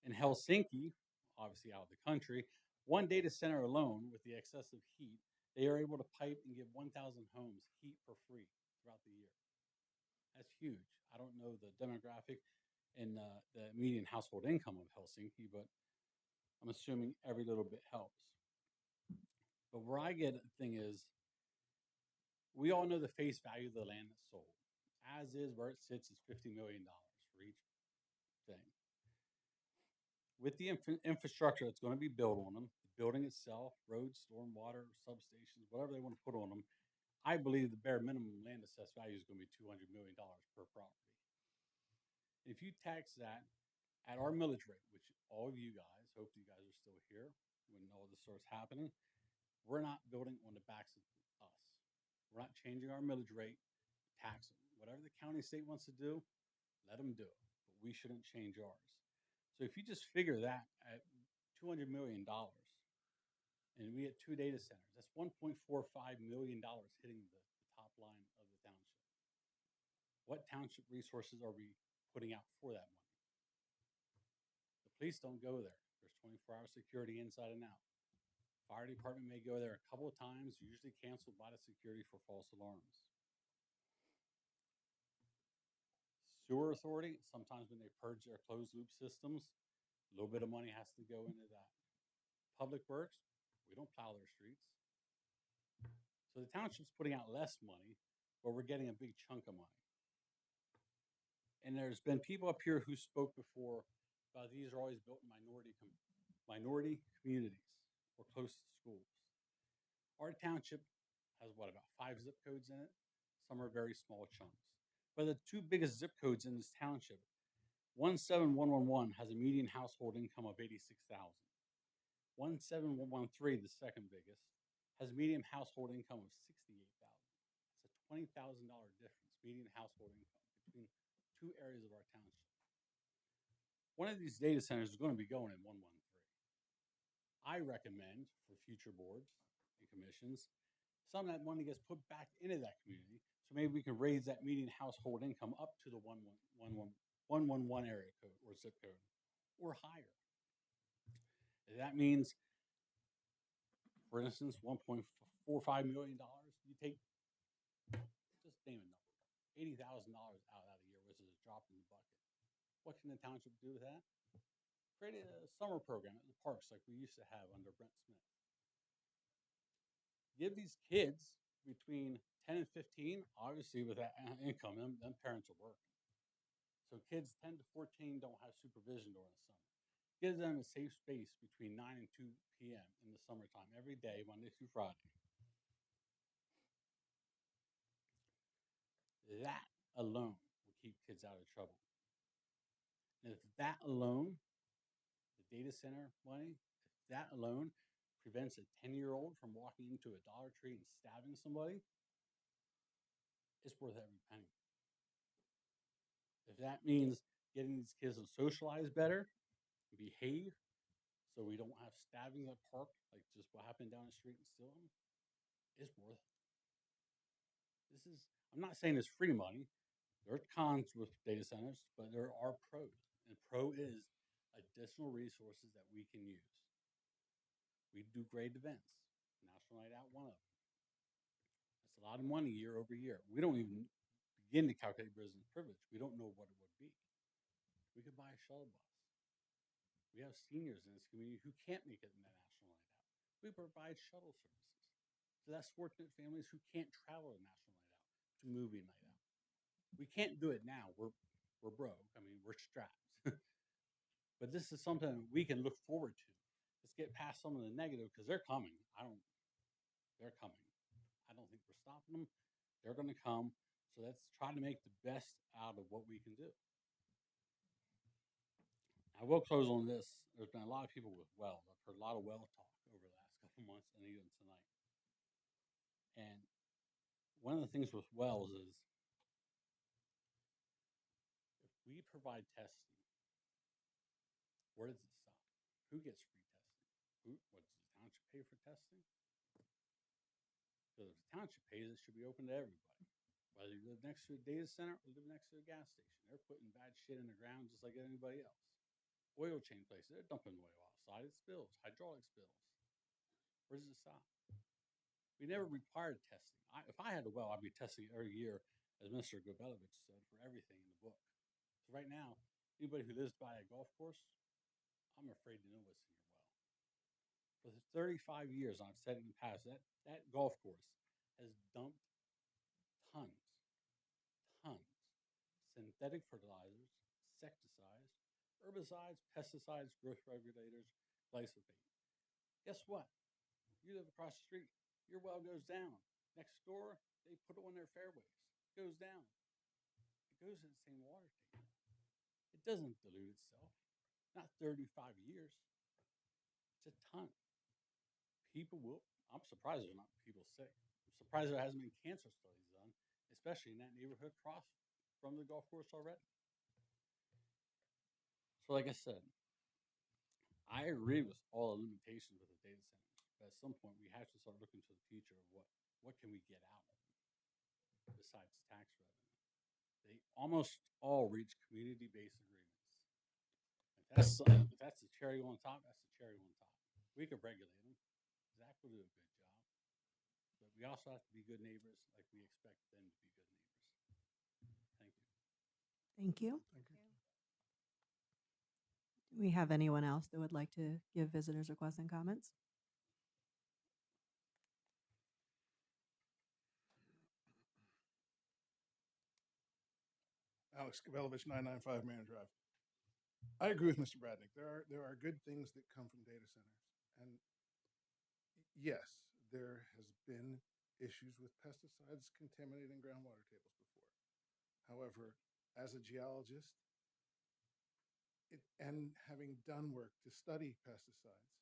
In Helsinki, obviously out of the country, one data center alone with the excessive heat, they are able to pipe and give 1,000 homes heat for free throughout the year. That's huge. I don't know the demographic and the median household income of Helsinki, but I'm assuming every little bit helps. But where I get the thing is, we all know the face value of the land that's sold. As is, where it sits is $50 million for each thing. With the infrastructure that's going to be built on them, the building itself, roads, storm water, substations, whatever they want to put on them, I believe the bare minimum land assessed value is going to be $200 million per property. If you tax that at our millage rate, which all of you guys, hope you guys are still here when all this starts happening, we're not building on the backs of us. We're not changing our millage rate, tax them. Whatever the county state wants to do, let them do it. But we shouldn't change ours. So if you just figure that at $200 million, and we had 2 data centers, that's $1.45 million hitting the top line of the township. What township resources are we putting out for that money? The police don't go there. There's 24-hour security inside and out. Fire department may go there a couple of times, usually canceled by the security for false alarms. Sewer authority, sometimes when they purge their closed loop systems, a little bit of money has to go into that. Public works, we don't plow their streets. So the township's putting out less money, but we're getting a big chunk of money. And there's been people up here who spoke before about these are always built in minority communities or close to schools. Our township has what, about 5 zip codes in it? Some are very small chunks. But the 2 biggest zip codes in this township, 17111 has a median household income of 86,000. 17113, the second biggest, has a median household income of 68,000. It's a $20,000 difference, median household income between 2 areas of our township. One of these data centers is going to be going in 113. I recommend for future boards and commissions, some of that money gets put back into that community, so maybe we can raise that median household income up to the 111 area code or zip code or higher. That means, for instance, $1.45 million, you take, just name a number, $80,000 out of the year, which is a drop in the bucket. What can the township do with that? Create a summer program at the parks like we used to have under Brent Smith. Give these kids between 10 and 15, obviously with that income, them parents are working. So kids 10 to 14 don't have supervision during the summer. Give them a safe space between 9 and 2 p.m. in the summertime, every day, Monday through Friday. That alone will keep kids out of trouble. And if that alone, the data center money, if that alone prevents a 10-year-old from walking into a Dollar Tree and stabbing somebody, it's worth every penny. If that means getting these kids to socialize better, behave, so we don't have stabbings at park, like just what happened down the street in Stillham, it's worth it. I'm not saying it's free money. There are cons with data centers, but there are pros. And pro is additional resources that we can use. We do great events. National Night Out, one of them. That's a lot of money year over year. We don't even begin to calculate business privilege. We don't know what it would be. We could buy a shuttle bus. We have seniors in this community who can't make it in that National Night Out. We provide shuttle services to less fortunate families who can't travel to National Night Out, to movie night out. We can't do it now. We're broke. I mean, we're strapped. But this is something we can look forward to. Let's get past some of the negative because they're coming. They're coming. I don't think we're stopping them. They're going to come. So let's try to make the best out of what we can do. I will close on this. There's been a lot of people with wells. I've heard a lot of well talk over the last couple months and even tonight. And one of the things with wells is if we provide testing, where does it stop? Who gets free testing? What does the township pay for testing? Because if the township pays, it should be open to everybody. Whether you live next to a data center or live next to a gas station, they're putting bad shit in the ground just like anybody else. Oil change places, they're dumping oil outside. It spills, hydraulic spills. Where does it stop? We never required testing. If I had a well, I'd be testing it every year, as Mr. Gobelovich said, for everything in the book. So right now, anybody who lives by a golf course, I'm afraid to know what's in your well. For the 35 years, I've said it in the past, that golf course has dumped tons, synthetic fertilizers, insecticides, herbicides, pesticides, growth regulators, glyphosate. Guess what? You live across the street, your well goes down. Next door, they put it on their fairways. It goes down. It goes in the same water table. It doesn't dilute itself. Not 35 years. It's a ton. I'm surprised there's not people sick. I'm surprised there hasn't been cancer studies done, especially in that neighborhood across from the golf course already. So like I said, I agree with all the limitations with the data centers, but at some point we have to start looking to the future of what can we get out of them besides tax revenue. They almost all reach community-based agreements. If that's the cherry on top, that's the cherry on top. We could regulate them. Zach will do a good job. But we also have to be good neighbors like we expect them to be good neighbors. Thank you. Thank you. Thank you. Do we have anyone else that would like to give visitors requests and comments? Alex Kavelovich, 995 Manor Drive. I agree with Mr. Bradnick. There are good things that come from data centers. And yes, there has been issues with pesticides contaminating groundwater tables before. However, as a geologist, and having done work to study pesticides,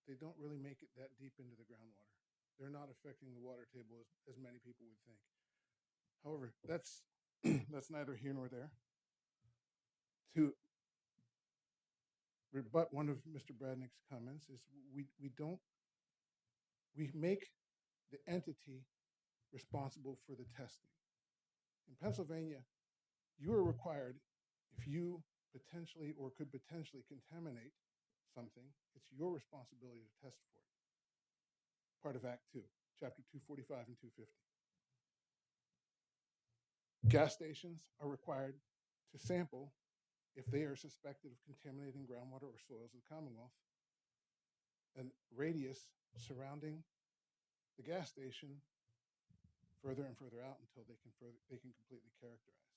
they don't really make it that deep into the groundwater. They're not affecting the water table as many people would think. However, that's that's neither here nor there. To rebut one of Mr. Bradnick's comments is we make the entity responsible for the testing. In Pennsylvania, you are required, if you potentially or could potentially contaminate something, it's your responsibility to test for it. Part of Act 2, Chapter 245 and 250. Gas stations are required to sample if they are suspected of contaminating groundwater or soils of the Commonwealth, and radius surrounding the gas station further and further out until they can completely characterize.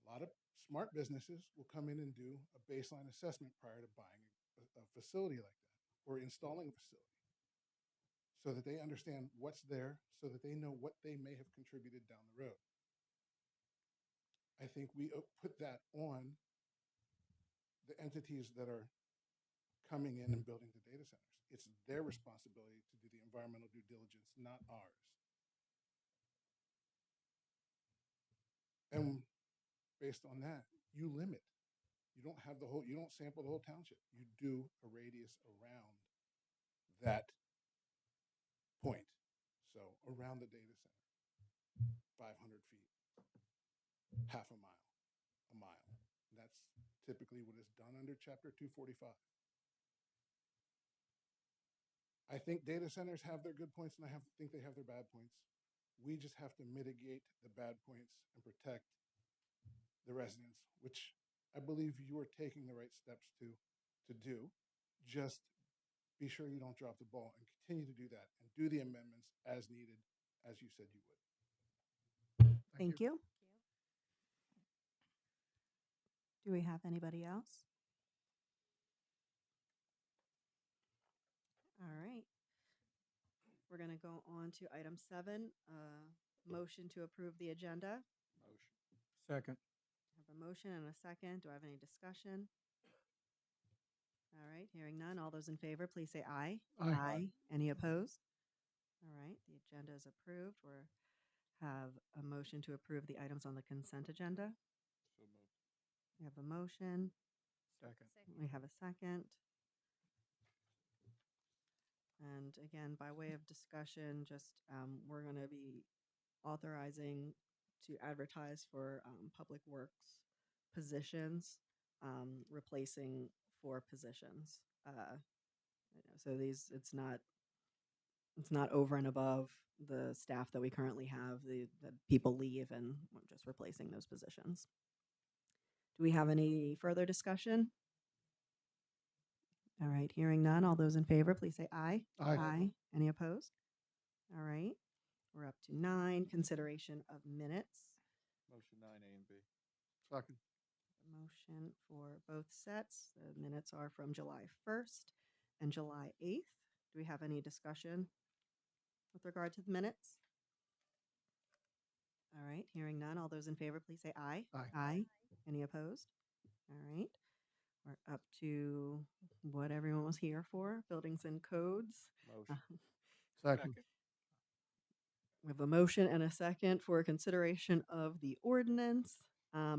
A lot of smart businesses will come in and do a baseline assessment prior to buying a facility like that or installing a facility, so that they understand what's there, so that they know what they may have contributed down the road. I think we put that on the entities that are coming in and building the data centers. It's their responsibility to do the environmental due diligence, not ours. And based on that, you limit. You don't have you don't sample the whole township. You do a radius around that point. So around the data center, 500 feet, half a mile, a mile. That's typically what is done under Chapter 245. I think data centers have their good points, and I think they have their bad points. We just have to mitigate the bad points and protect the residents, which I believe you are taking the right steps to do. Just be sure you don't drop the ball and continue to do that and do the amendments as needed, as you said you would. Thank you. Do we have anybody else? All right. We're going to go on to item 7, motion to approve the agenda. Motion. Second. I have a motion and a second. Do I have any discussion? All right, hearing none. All those in favor, please say aye. Aye. Any opposed? All right, the agenda is approved. We have a motion to approve the items on the consent agenda. So moved. We have a motion. Second. We have a second. And again, by way of discussion, just we're going to be authorizing to advertise for public works positions, replacing 4 positions. So it's not over and above the staff that we currently have. The people leave, and we're just replacing those positions. Do we have any further discussion? All right, hearing none. All those in favor, please say aye. Aye. Any opposed? All right, we're up to 9, consideration of minutes. Motion 9A and B. Second. A motion for both sets. The minutes are from July 1st and July 8th. Do we have any discussion with regard to the minutes? All right, hearing none. All those in favor, please say aye. Aye. Any opposed? All right. We're up to what everyone was here for, buildings and codes. Motion. Second. We have a motion and a second for consideration of the ordinance.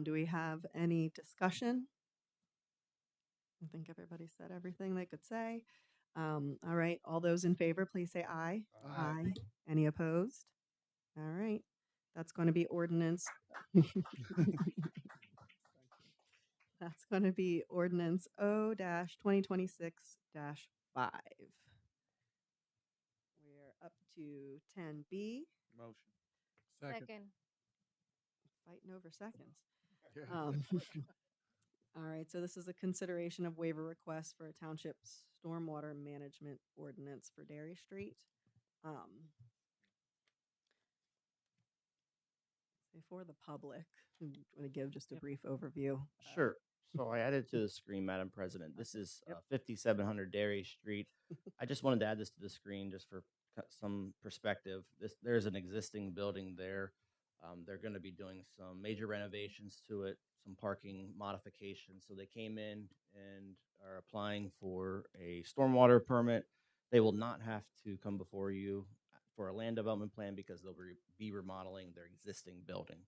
Do we have any discussion? I think everybody said everything they could say. All right, all those in favor, please say aye. Aye. Any opposed? All right, that's going to be ordinance. That's going to be ordinance O-2026-5. We're up to 10B. Motion. Second. Fighting over seconds. Yeah. All right, so this is a consideration of waiver request for a township stormwater management ordinance for Dairy Street. Before the public, want to give just a brief overview? Sure. So I added to the screen, Madam President. This is Yep. 5700 Dairy Street. I just wanted to add this to the screen just for some perspective. There's an existing building there. They're going to be doing some major renovations to it, some parking modifications. So they came in and are applying for a stormwater permit. They will not have to come before you for a land development plan because they'll be remodeling their existing building.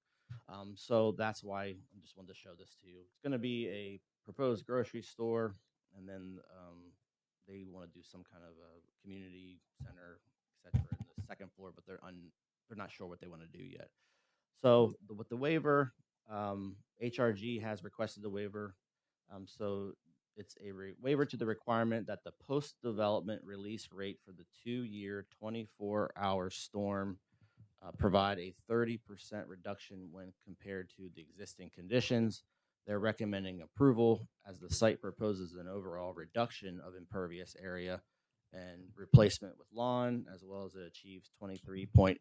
So that's why I just wanted to show this to you. It's going to be a proposed grocery store, and then they want to do some kind of a community center, etc., in the second floor, but they're not sure what they want to do yet. So with the waiver, HRG has requested the waiver. So it's a waiver to the requirement that the post-development release rate for the 2-year, 24-hour storm provide a 30% reduction when compared to the existing conditions. They're recommending approval as the site proposes an overall reduction of impervious area and replacement with lawn, as well as it achieves 23.8%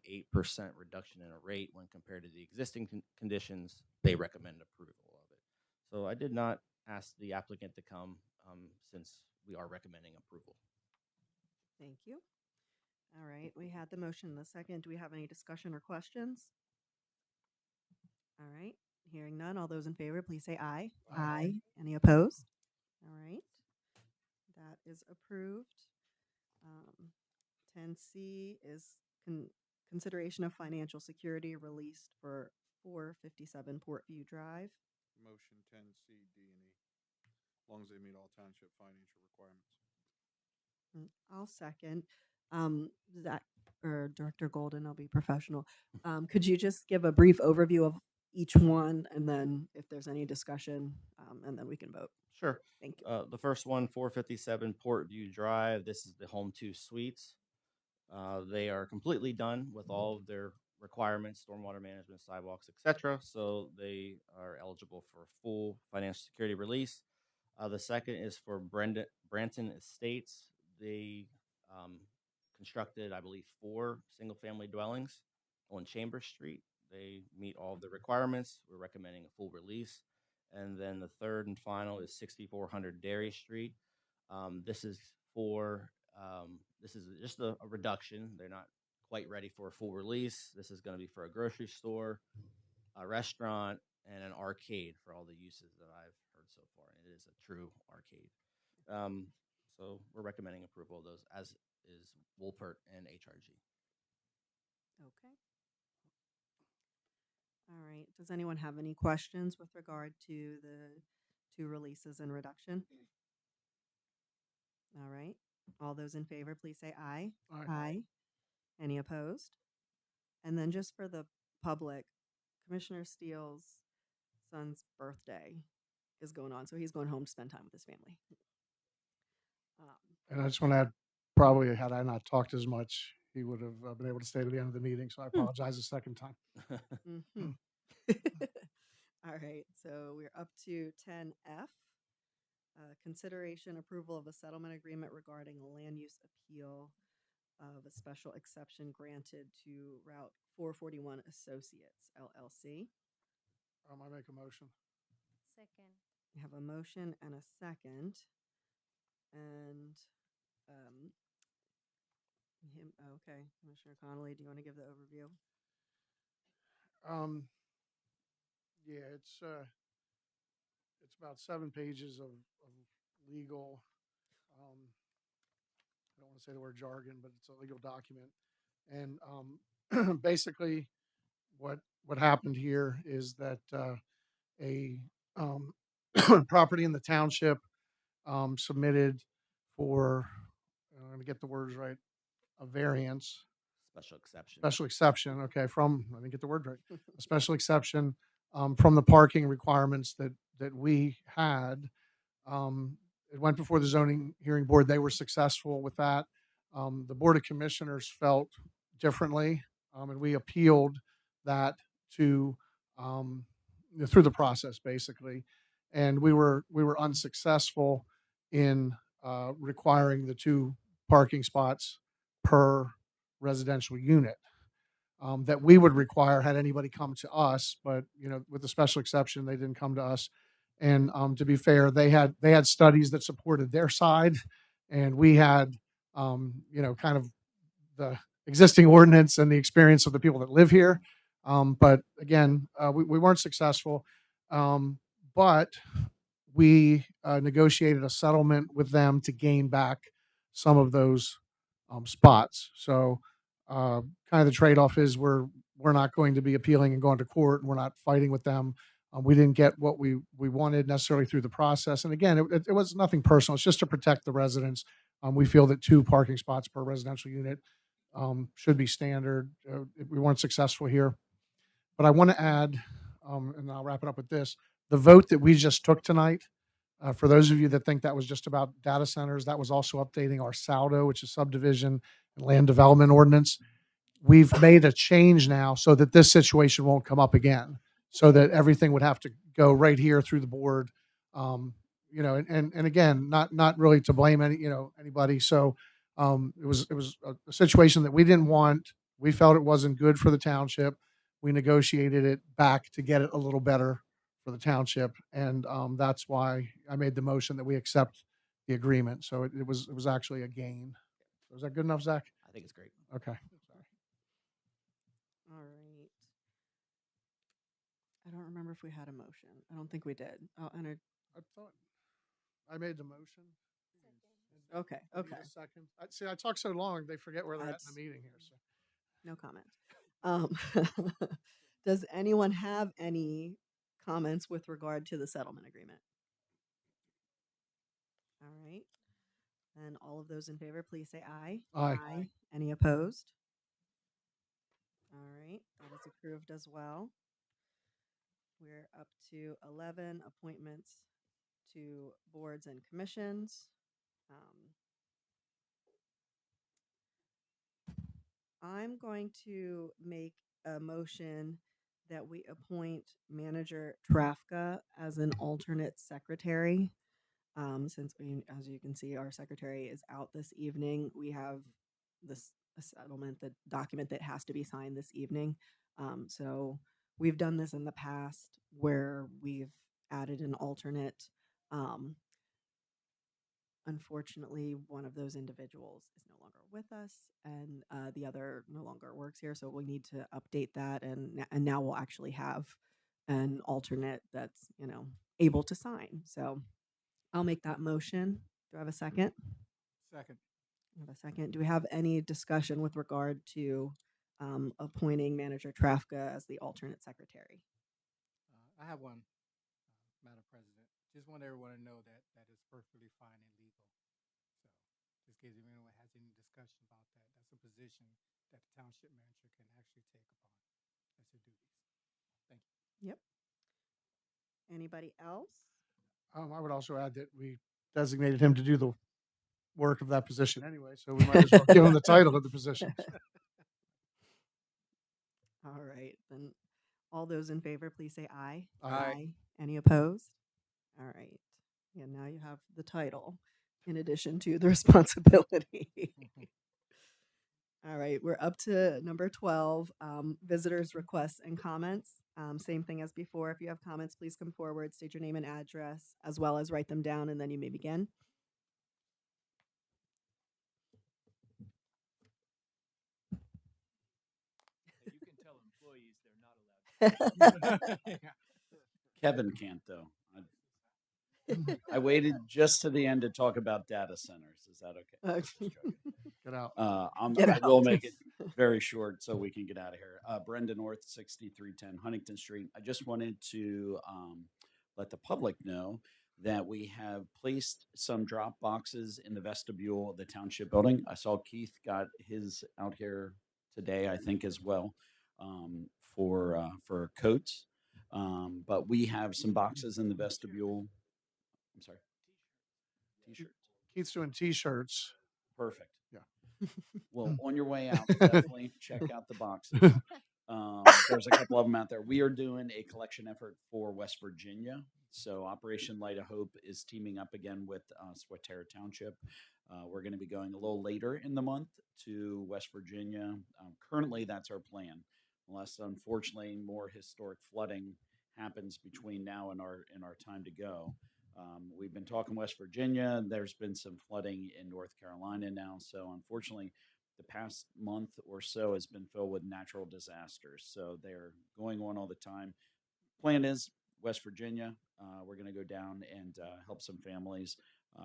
reduction in a rate when compared to the existing conditions. They recommend approval of it. So I did not ask the applicant to come since we are recommending approval. Thank you. All right, we had the motion in the second. Do we have any discussion or questions? All right, hearing none. All those in favor, please say aye. Aye. Any opposed? All right, that is approved. 10C is consideration of financial security released for 457 Portview Drive. Motion 10C, D, and E, as long as they meet all township financial requirements. I'll second. Zach or Director Golden, I'll be professional. Could you just give a brief overview of each one, and then if there's any discussion, and then we can vote? Sure. Thank you. The first one, 457 Portview Drive. This is the Home 2 Suites. They are completely done with all of their requirements, stormwater management, sidewalks, etc. So they are eligible for full financial security release. The second is for Branton Estates. They constructed, I believe, 4 single-family dwellings on Chambers Street. They meet all of the requirements. We're recommending a full release. And then the third and final is 6400 Dairy Street. This is just a reduction. They're not quite ready for a full release. This is going to be for a grocery store, a restaurant, and an arcade for all the uses that I've heard so far. It is a true arcade. So we're recommending approval of those, as is Wolpert and HRG. Okay. All right. Does anyone have any questions with regard to the 2 releases and reduction? All right. All those in favor, please say aye. Aye. Any opposed? And then just for the public, Commissioner Steele's son's birthday is going on, so he's going home to spend time with his family. And I just want to add, probably had I not talked as much, he would have been able to stay to the end of the meeting. So I apologize a second time. All right, so we're up to 10F. Consideration approval of a settlement agreement regarding a land use appeal of a special exception granted to Route 441 Associates, LLC. I make a motion. Second. We have a motion and a second. And okay, Commissioner Connolly, do you want to give the overview? Yeah, it's about 7 pages of legal. I don't want to say the word jargon, but it's a legal document. And basically, what happened here is that a property in the township submitted for, I'm going to get the words right, a variance. Special exception. Special exception, okay, I didn't get the word right. A special exception from the parking requirements that we had. It went before the zoning hearing board. They were successful with that. The Board of Commissioners felt differently, and we appealed that to through the process, basically. And we were unsuccessful in requiring the 2 parking spots per residential unit. that we would require had anybody come to us. But with the special exception, they didn't come to us. And to be fair, they had studies that supported their side, and we had kind of the existing ordinance and the experience of the people that live here. But again, we weren't successful. But we negotiated a settlement with them to gain back some of those spots. So kind of the trade-off is we're not going to be appealing and going to court, and we're not fighting with them. We didn't get what we wanted necessarily through the process. And again, it was nothing personal. It's just to protect the residents. We feel that 2 parking spots per residential unit should be standard. We weren't successful here. But I want to add, and I'll wrap it up with this, the vote that we just took tonight, for those of you that think that was just about data centers, that was also updating our SALDO, which is subdivision and land development ordinance. We've made a change now so that this situation won't come up again, so that everything would have to go right here through the board. And again, not really to blame anybody. So it was a situation that we didn't want. We felt it wasn't good for the township. We negotiated it back to get it a little better for the township, and that's why I made the motion that we accept the agreement. So it was actually a gain. So is that good enough, Zach? I think it's great. Okay. Sorry. All right. I don't remember if we had a motion. I don't think we did. I'll enter. I thought I made the motion. Okay. I need Okay. a second. See, I talk so long, they forget where they're at in That's- the meeting here. So. No comment. Does anyone have any comments with regard to the settlement agreement? All right. And all of those in favor, please say aye. Aye. Any opposed? All right. That is approved as well. We're up to 11 appointments to boards and commissions. I'm going to make a motion that we appoint Manager Trafka as an alternate secretary. Since as you can see, our secretary is out this evening, we have this settlement, the document that has to be signed this evening. So we've done this in the past where we've added an alternate. Unfortunately, one of those individuals is no longer with us, and the other no longer works here. So we need to update that, and now we'll actually have an alternate that's able to sign. So I'll make that motion. Do I have a second? Second. I have a second. Do we have any discussion with regard to appointing Manager Trafka as the alternate secretary? I have one, Madam President. Just want everyone to know that that is perfectly fine and legal. So just in case anyone has any discussion about that, that's a position that the township manager can actually take upon as their duties. Thank you. Yep. Anybody else? I would also add that we designated him to do the work of that position anyway, so we might as well give him the title of the position. All right, then all those in favor, please say aye. Aye. Any opposed? All right. Yeah, now you have the title in addition to the responsibility. All right, we're up to number 12, visitors' requests and comments. Same thing as before. If you have comments, please come forward, state your name and address, as well as write them down, and then you may begin. You can tell employees they're not allowed. Kevin can't though. I waited just to the end to talk about data centers. Is that okay? Just joking. Get out. Get I will out. make it very short so we can get out of here. Brenda North, 6310 Huntington Street. I just wanted to let the public know that we have placed some drop boxes in the vestibule of the township building. I saw Keith got his out here today, I think, as well, for coats. But we have some boxes in the vestibule. I'm sorry. T-shirts. Keith's doing T-shirts. Perfect. Yeah. Well, on your way out, definitely check out the boxes. There's a couple of them out there. We are doing a collection effort for West Virginia. So Operation Light of Hope is teaming up again with Swatara Township. We're going to be going a little later in the month to West Virginia. Currently, that's our plan, unless unfortunately more historic flooding happens between now and our time to go. We've been talking West Virginia. There's been some flooding in North Carolina now. So unfortunately, the past month or so has been filled with natural disasters. So they're going on all the time. Plan is West Virginia. We're going to go down and help some families.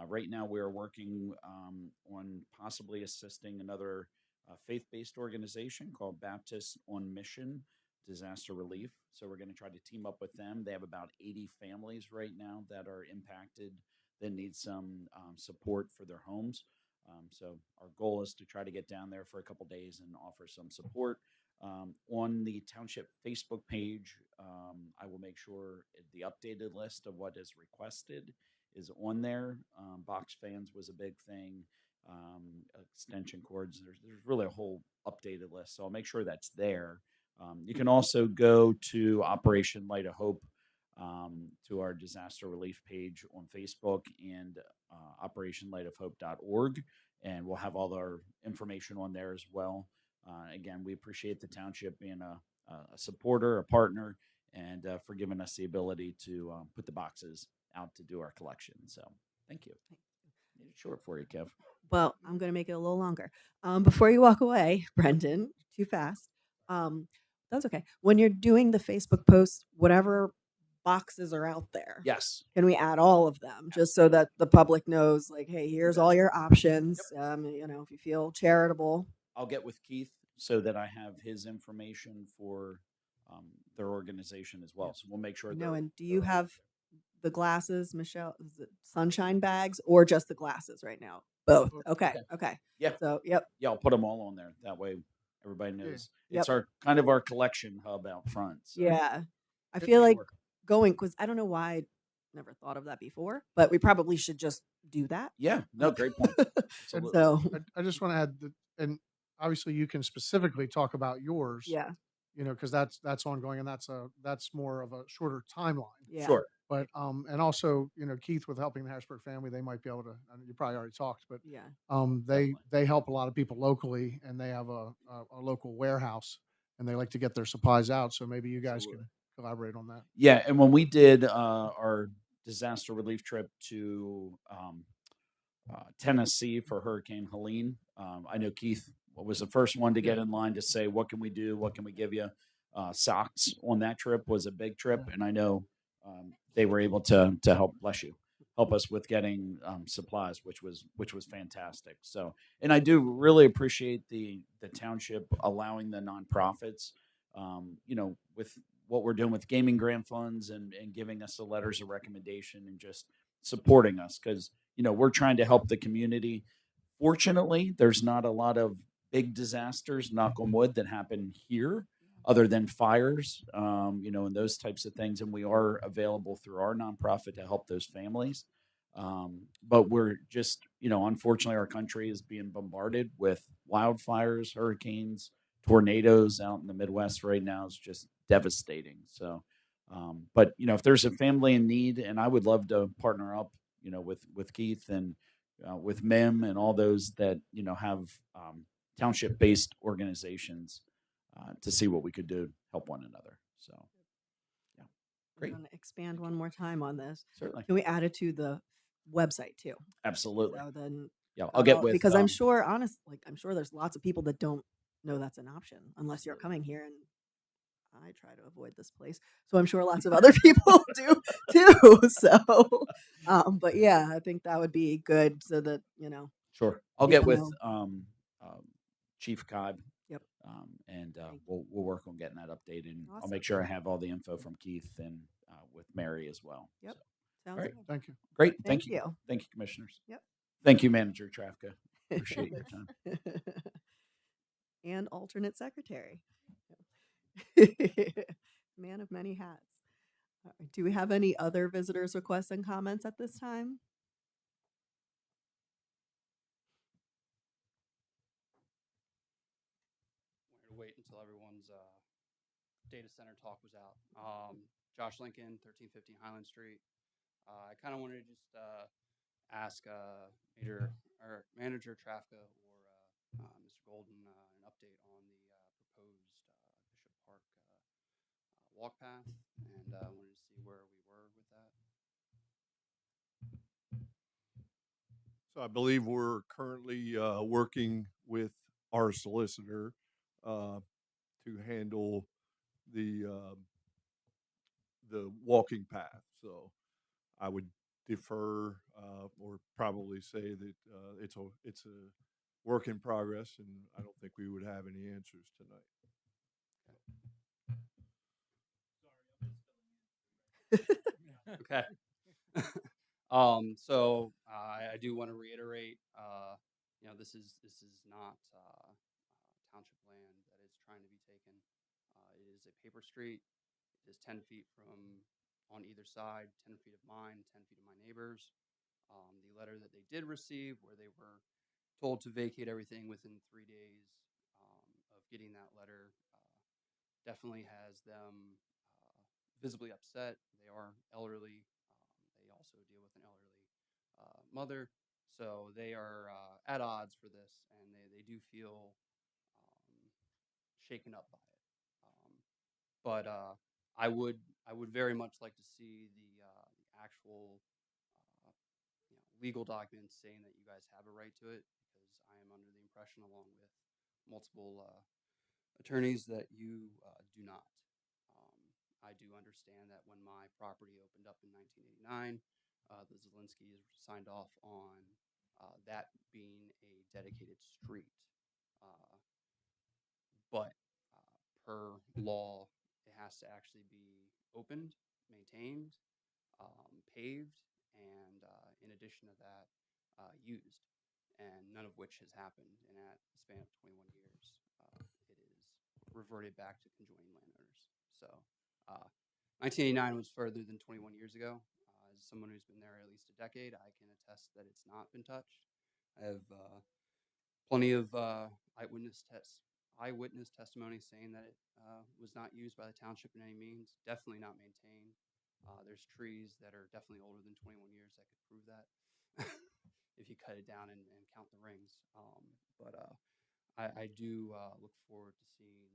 Right now, we are working on possibly assisting another faith-based organization called Baptists on Mission Disaster Relief. So we're going to try to team up with them. They have about 80 families right now that are impacted that need some support for their homes. So our goal is to try to get down there for a couple days and offer some support. On the township Facebook page, I will make sure the updated list of what is requested is on there. Box fans was a big thing. Extension cords. There's really a whole updated list, so I'll make sure that's there. You can also go to Operation Light of Hope, to our disaster relief page on Facebook and operationlightofhope.org, and we'll have all our information on there as well. Again, we appreciate the township being a supporter, a partner, and for giving us the ability to put the boxes out to do our collection. So thank you. Made it short for you, Kev. Well, I'm going to make it a little longer. Before you walk away, Brendan, too fast. That's okay. When you're doing the Facebook posts, whatever boxes are out there, Yes. can we add all of them just so that the public knows, like, hey, here's all your options. If you feel charitable. I'll get with Keith so that I have his information for their organization as well. So we'll make sure. No, and do you have the glasses, Michelle? Is it sunshine bags or just the glasses right now? Both. Okay. Yeah. So, yep. Yeah, I'll put them all on there. That way everybody knows. Yep. It's our kind of our collection hub out front. So. Yeah. I Good, feel like sure. going, because I don't know why I never thought of that before, but we probably should just do that. Yeah. No, great point. So I just want to add that, and obviously you can specifically talk about yours. Yeah. Because that's ongoing, and that's more of a shorter timeline. Yeah. Sure. But and also, Keith, with helping the Harrisburg family, they might be able to. I mean, you probably already talked, but yeah, they help a lot of people locally, and they have a local warehouse, and they like to get their supplies out. So maybe you guys can collaborate on that. Yeah, and when we did our disaster relief trip to Tennessee for Hurricane Helene, I know Keith was the first one to get in line to say, what can we do? What can we give you? Socks on that trip was a big trip. And I know they were able to help, bless you, help us with getting supplies, which was fantastic. So, and I do really appreciate the township allowing the nonprofits, with what we're doing with gaming grant funds and giving us the letters of recommendation and just supporting us. Cause we're trying to help the community. Fortunately, there's not a lot of big disasters, knock on wood, that happen here other than fires, and those types of things. And we are available through our nonprofit to help those families. But we're just, unfortunately, our country is being bombarded with wildfires, hurricanes, tornadoes out in the Midwest right now. Is just devastating. So, but, if there's a family in need, and I would love to partner up, with Keith and with MEM and all those that, have township-based organizations to see what we could do to help one another. So, yeah, great. I'm going to expand one more time on this. Certainly. Can we add it to the website too? Absolutely. So then, yeah, I'll get with because I'm sure, honestly, I'm sure there's lots of people that don't know that's an option unless you're coming here, and I try to avoid this place. So I'm sure lots of other people do too. So, but yeah, I think that would be good so that, Sure. I'll get people with know. Chief Cobb. Yep. And we'll work on getting that updated. And I'll Awesome. make sure I have all the info from Keith and with Mary as well. Yep. So, Sounds all right. good. Thank you. Great. Thank Thank you. you. Thank you, commissioners. Yep. Thank you, Manager Trafka. Appreciate your time. And alternate secretary. Man of many hats. Do we have any other visitors' requests and comments at this time? Wanted to wait until everyone's data center talk was out. Josh Lincoln, 1350 Highland Street. I kind of wanted to just ask Major or Manager Trafka or Mr. Golden an update on the proposed Bishop Park walk path, and wanted to see where we were with that. So I believe we're currently working with our solicitor to handle the walking path. So I would defer or probably say that it's a work in progress, and I don't think we would have any answers tonight. Okay. So I do want to reiterate, this is not township land that is trying to be taken. It is a paper street. It is 10 feet from on either side, 10 feet of mine, 10 feet of my neighbors. The letter that they did receive, where they were told to vacate everything within 3 days of getting that letter, definitely has them visibly upset. They are elderly. They also deal with an elderly mother, so they are at odds for this, and they do feel shaken up by it. But I would very much like to see the actual legal documents saying that you guys have a right to it, because I am under the impression, along with multiple attorneys, that you do not. I do understand that when my property opened up in 1989, the Zelinskis signed off on that being a dedicated street. But per law, it has to actually be opened, maintained, paved, and in addition to that, used. And none of which has happened in that span of 21 years. It is reverted back to conjoining landowners. So 1989 was further than 21 years ago. As someone who's been there at least a decade, I can attest that it's not been touched. I have plenty of eyewitness testimony saying that it was not used by the township in any means. Definitely not maintained. There's trees that are definitely older than 21 years that could prove that if you cut it down and count the rings. But I do look forward to seeing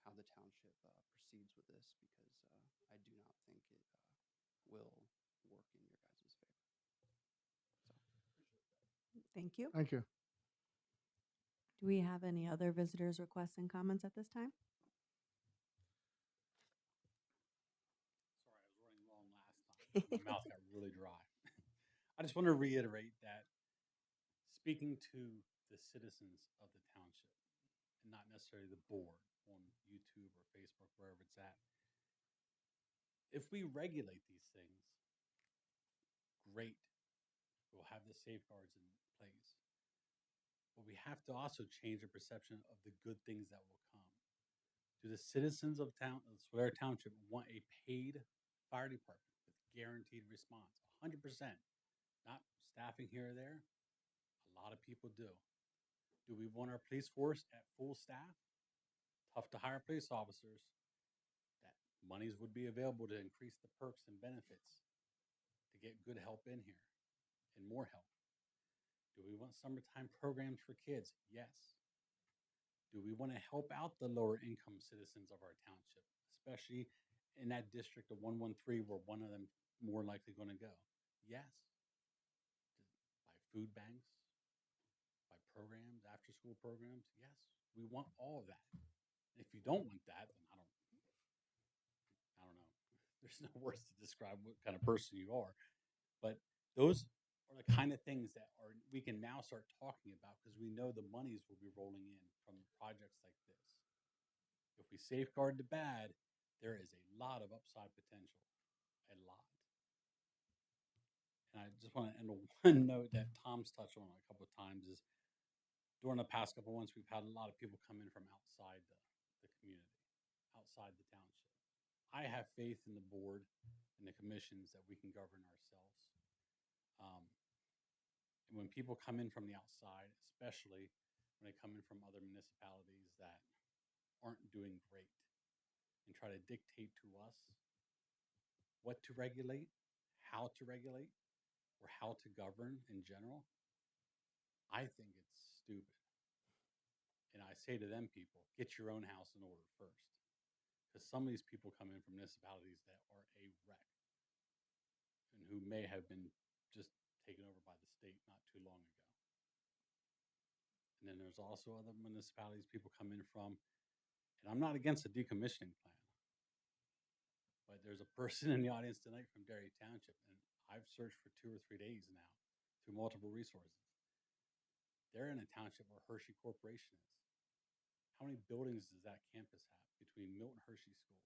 how the township proceeds with this, because I do not think it will work in your guys' favor. Thank you. Thank you. Do we have any other visitors' requests and comments at this time? Sorry, I was running long last time. My mouth got really dry. I just want to reiterate that speaking to the citizens of the township, and not necessarily the board on YouTube or Facebook, wherever it's at, if we regulate these things, great. We'll have the safeguards in place. But we have to also change the perception of the good things that will come. Do the citizens of Swatara Township want a paid fire department with guaranteed response? 100%. Not staffing here or there. A lot of people do. Do we want our police force at full staff? Tough to hire police officers. That monies would be available to increase the perks and benefits to get good help in here and more help. Do we want summertime programs for kids? Yes. Do we want to help out the lower income citizens of our township, especially in that district of 113 where one of them more likely going to go? Yes. By food banks, by programs, after school programs? Yes. We want all of that. And if you don't want that, then I don't know. There's no words to describe what kind of person you are. But those are the kind of things that we can now start talking about, because we know the monies will be rolling in from projects like this. If we safeguard the bad, there is a lot of upside potential. A lot. And I just want to end on one note that Tom's touched on a couple of times is during the past couple of months, we've had a lot of people come in from outside the community, outside the township. I have faith in the board and the commissions that we can govern ourselves. And when people come in from the outside, especially when they come in from other municipalities that aren't doing great, and try to dictate to us what to regulate, how to regulate, or how to govern in general, I think it's stupid. And I say to them people, get your own house in order first. Because some of these people come in from municipalities that are a wreck and who may have been just taken over by the state not too long ago. And then there's also other municipalities people come in from, and I'm not against a decommissioning plan, but there's a person in the audience tonight from Derry Township, and I've searched for 2 or 3 days now through multiple resources. They're in a township where Hershey Corporation is. How many buildings does that campus have between Milton Hershey School,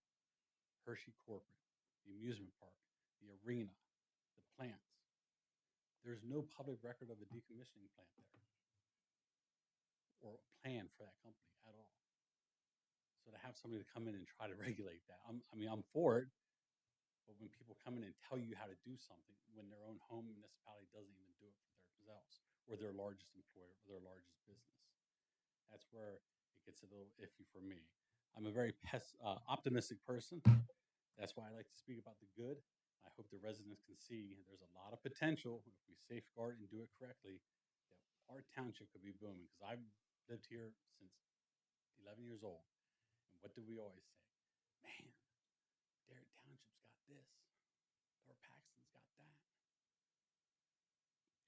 Hershey Corporate, the amusement park, the arena, the plants? There's no public record of a decommissioning plant there or a plan for that company at all. So to have somebody to come in and try to regulate that, I'm for it. But when people come in and tell you how to do something, when their own home municipality doesn't even do it for themselves or their largest employer or their largest business, that's where it gets a little iffy for me. I'm a very optimistic person. That's why I like to speak about the good. I hope the residents can see there's a lot of potential if we safeguard and do it correctly, that our township could be booming. Because I've lived here since 11 years old. And what do we always say? Man, Derry Township's got this. Or Paxton's got that.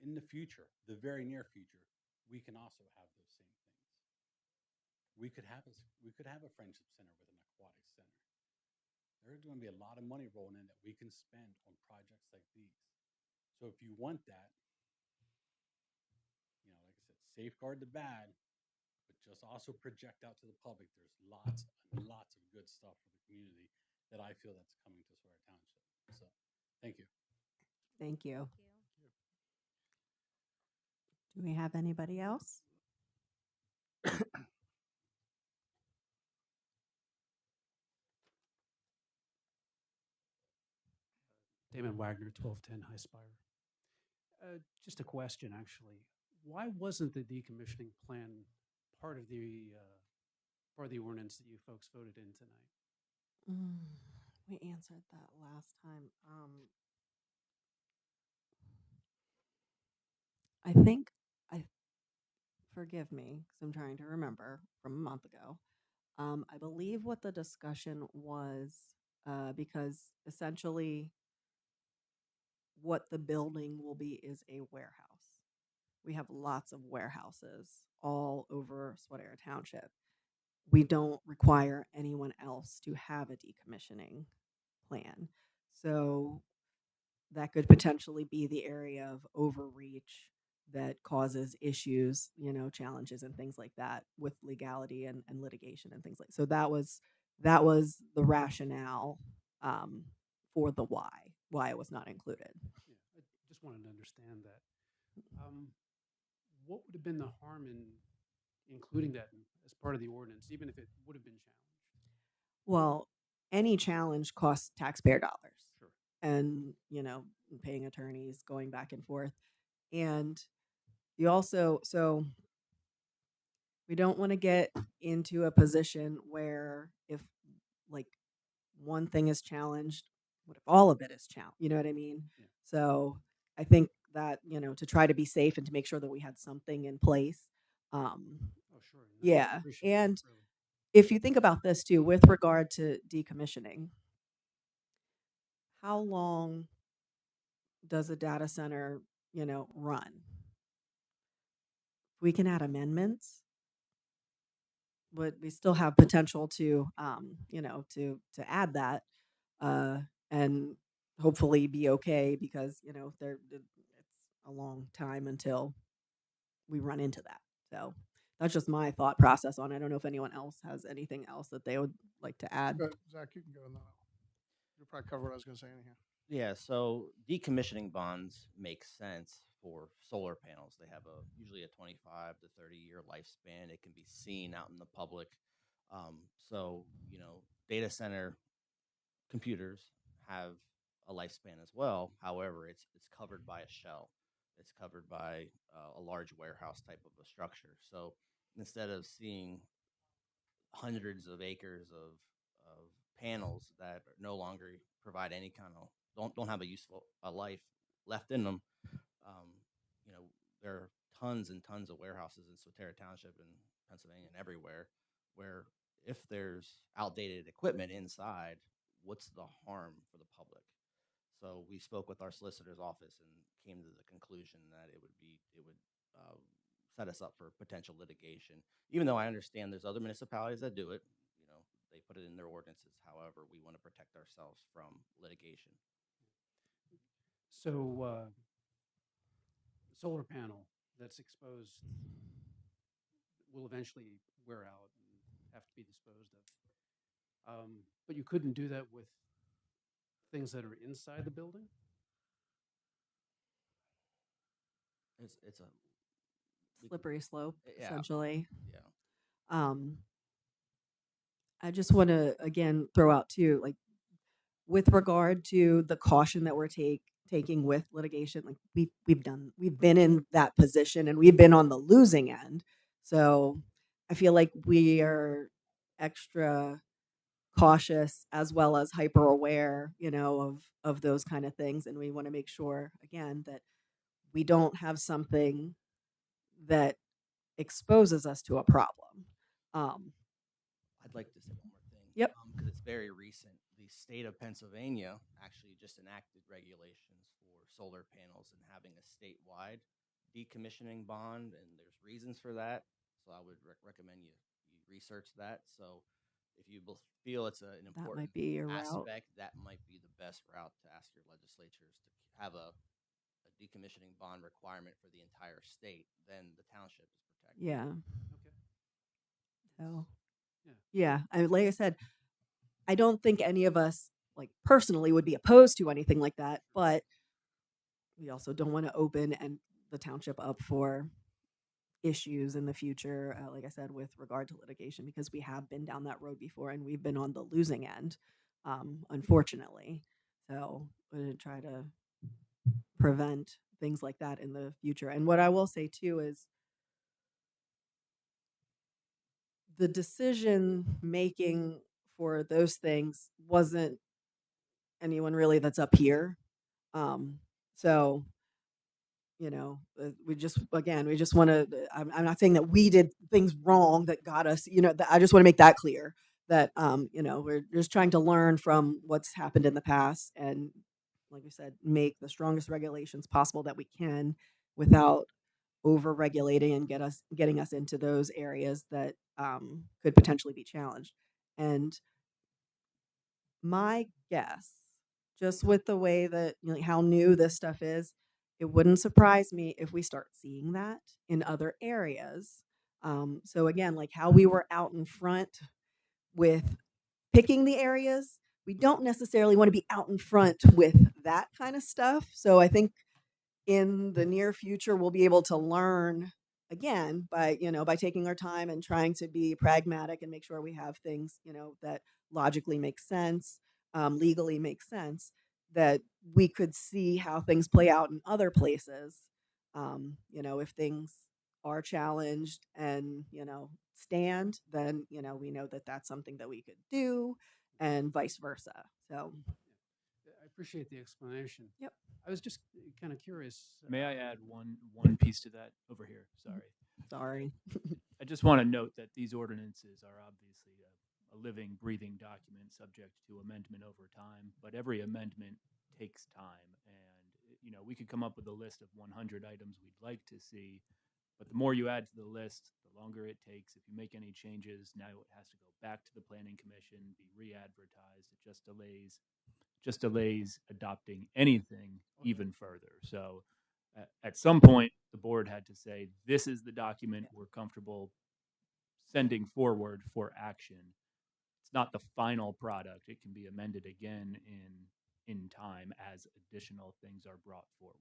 In the future, the very near future, we can also have those same things. We could have a friendship center with an aquatic center. There's going to be a lot of money rolling in that we can spend on projects like these. So if you want that, like I said, safeguard the bad, but just also project out to the public. There's lots and lots of good stuff for the community that I feel that's coming to Swatara Township. So, thank you. Thank you. Do we have anybody else? Damon Wagner, 1210 High Spire. Just a question, actually. Why wasn't the decommissioning plan part of the ordinance that you folks voted in tonight? We answered that last time. I think forgive me because I'm trying to remember from a month ago. I believe what the discussion was, because essentially what the building will be is a warehouse. We have lots of warehouses all over Swatara Township. We don't require anyone else to have a decommissioning plan. So that could potentially be the area of overreach that causes issues, challenges and things like that with legality and litigation and things like so that was the rationale for the why it was not included. Yeah, I just wanted to understand that. What would have been the harm in including that as part of the ordinance, even if it would have been challenged? Well, any challenge costs taxpayer dollars. Sure. And, paying attorneys, going back and forth. And you also, so we don't want to get into a position where if like one thing is challenged, what if all of it is challenged? You know what I mean? Yeah. So I think that, to try to be safe and to make sure that we had something in place. Oh, sure. No, I Yeah. appreciate And that, really. if you think about this too, with regard to decommissioning, how long does a data center, run? We can add amendments, but we still have potential to, to add that, and hopefully be okay because, it's a long time until we run into that. So that's just my thought process on it. I don't know if anyone else has anything else that they would like to add. Zach, you can go and then you'll probably cover what I was going to say anyhow. Yeah, so decommissioning bonds make sense for solar panels. They have usually a 25 to 30-year lifespan. It can be seen out in the public. So, data center computers have a lifespan as well. However, it's covered by a shell. It's covered by a large warehouse type of a structure. So instead of seeing hundreds of acres of panels that no longer provide any kind of don't have a useful life left in them, there are tons and tons of warehouses in Swatara Township and Pennsylvania and everywhere, where if there's outdated equipment inside, what's the harm for the public? So we spoke with our solicitor's office and came to the conclusion that it would set us up for potential litigation. Even though I understand there's other municipalities that do it, they put it in their ordinances. However, we want to protect ourselves from litigation. So, solar panel that's exposed will eventually wear out and have to be disposed of. But you couldn't do that with things that are inside the building? It's a Slippery slope, yeah. essentially. Yeah. I just want to again throw out too, like with regard to the caution that we're taking with litigation, like we've been in that position and we've been on the losing end. So I feel like we are extra cautious as well as hyper aware, of those kind of things. And we want to make sure again that we don't have something that exposes us to a problem. I'd like to say one more thing. Yep. Because it's very recent. The state of Pennsylvania actually just enacted regulations for solar panels and having a statewide decommissioning bond, and there's reasons for that. So I would recommend you research that. So if you feel it's an important might be a route. aspect, that might be the best route to ask your legislatures to have a decommissioning bond requirement for the entire state. Then the township is protected. Yeah. Okay. So, Yeah. like I said, I don't think any of us, like personally, would be opposed to anything like that. But we also don't want to open and the township up for issues in the future. Like I said, with regard to litigation, because we have been down that road before and we've been on the losing end, unfortunately. So we're going to try to prevent things like that in the future. And what I will say too is the decision making for those things wasn't anyone really that's up here. So, we just want to, I'm not saying that we did things wrong that got us, that I just want to make that clear that, we're just trying to learn from what's happened in the past and, like we said, make the strongest regulations possible that we can without over regulating and getting us into those areas that could potentially be challenged. And my guess, just with the way that how new this stuff is, it wouldn't surprise me if we start seeing that in other areas. So again, like how we were out in front with picking the areas, we don't necessarily want to be out in front with that kind of stuff. So I think in the near future, we'll be able to learn again by taking our time and trying to be pragmatic and make sure we have things, that logically make sense, legally make sense, that we could see how things play out in other places. If things are challenged and, stand, then, we know that that's something that we could do and vice versa. So I appreciate the explanation. Yep. I was just kind of curious. May I add one piece to that over here? Sorry. I just want to note that these ordinances are obviously a living, breathing document subject to amendment over time, but every amendment takes time. And, we could come up with a list of 100 items we'd like to see, but the more you add to the list, the longer it takes. If you make any changes, now it has to go back to the Planning Commission, be re-advertised. It just delays adopting anything even further. So at some point, the board had to say, this is the document we're comfortable sending forward for action. It's not the final product. It can be amended again in time as additional things are brought forward.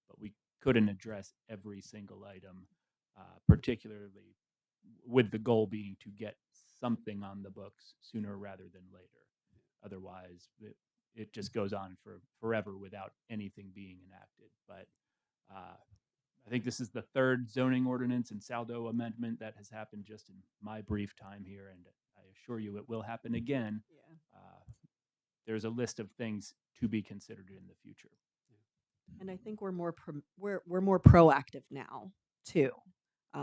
But we couldn't address every single item, particularly with the goal being to get something on the books sooner rather than later. Otherwise, it just goes on for forever without anything being enacted. But I think this is the third zoning ordinance and saldo amendment that has happened just in my brief time here, and I assure you it will happen again. Yeah. There's a list of things to be considered in the future. And I think we're more proactive now too.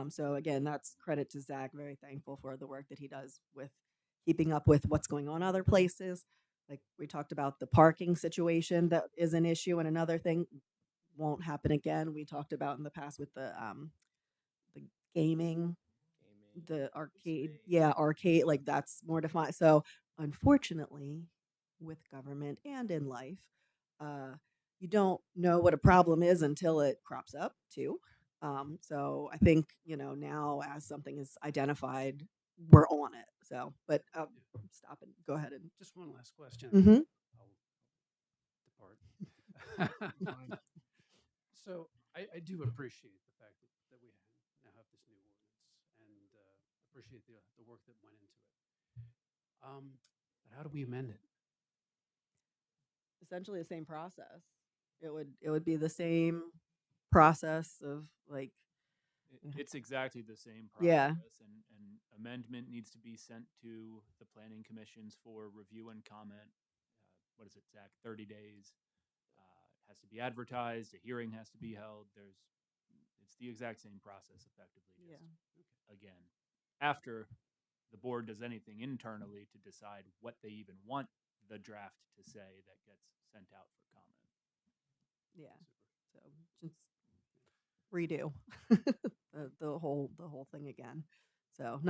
So again, that's credit to Zach. Very thankful for the work that he does with keeping up with what's going on other places. Like we talked about the parking situation that is an issue, and another thing won't happen again. We talked about in the past with the gaming, the arcade, yeah, arcade, like that's more defined. So unfortunately, with government and in life, you don't know what a problem is until it crops up too. So I think, now as something is identified, we're on it. So, but stop and go ahead and. Just one last question. Mhm. I'll depart. So I do appreciate the fact that we now have this new ordinance and appreciate the work that went into it. But how do we amend it? Essentially the same process. It would be the same process of like. It's exactly the same Yeah. process, and amendment needs to be sent to the planning commissions for review and comment. What is it, Zach? 30 days. Has to be advertised. A hearing has to be held. It's the exact same process, effectively. Yeah. Again, after the board does anything internally to decide what they even want the draft to say, that gets sent out for comment. Yeah. So just redo the whole thing again. So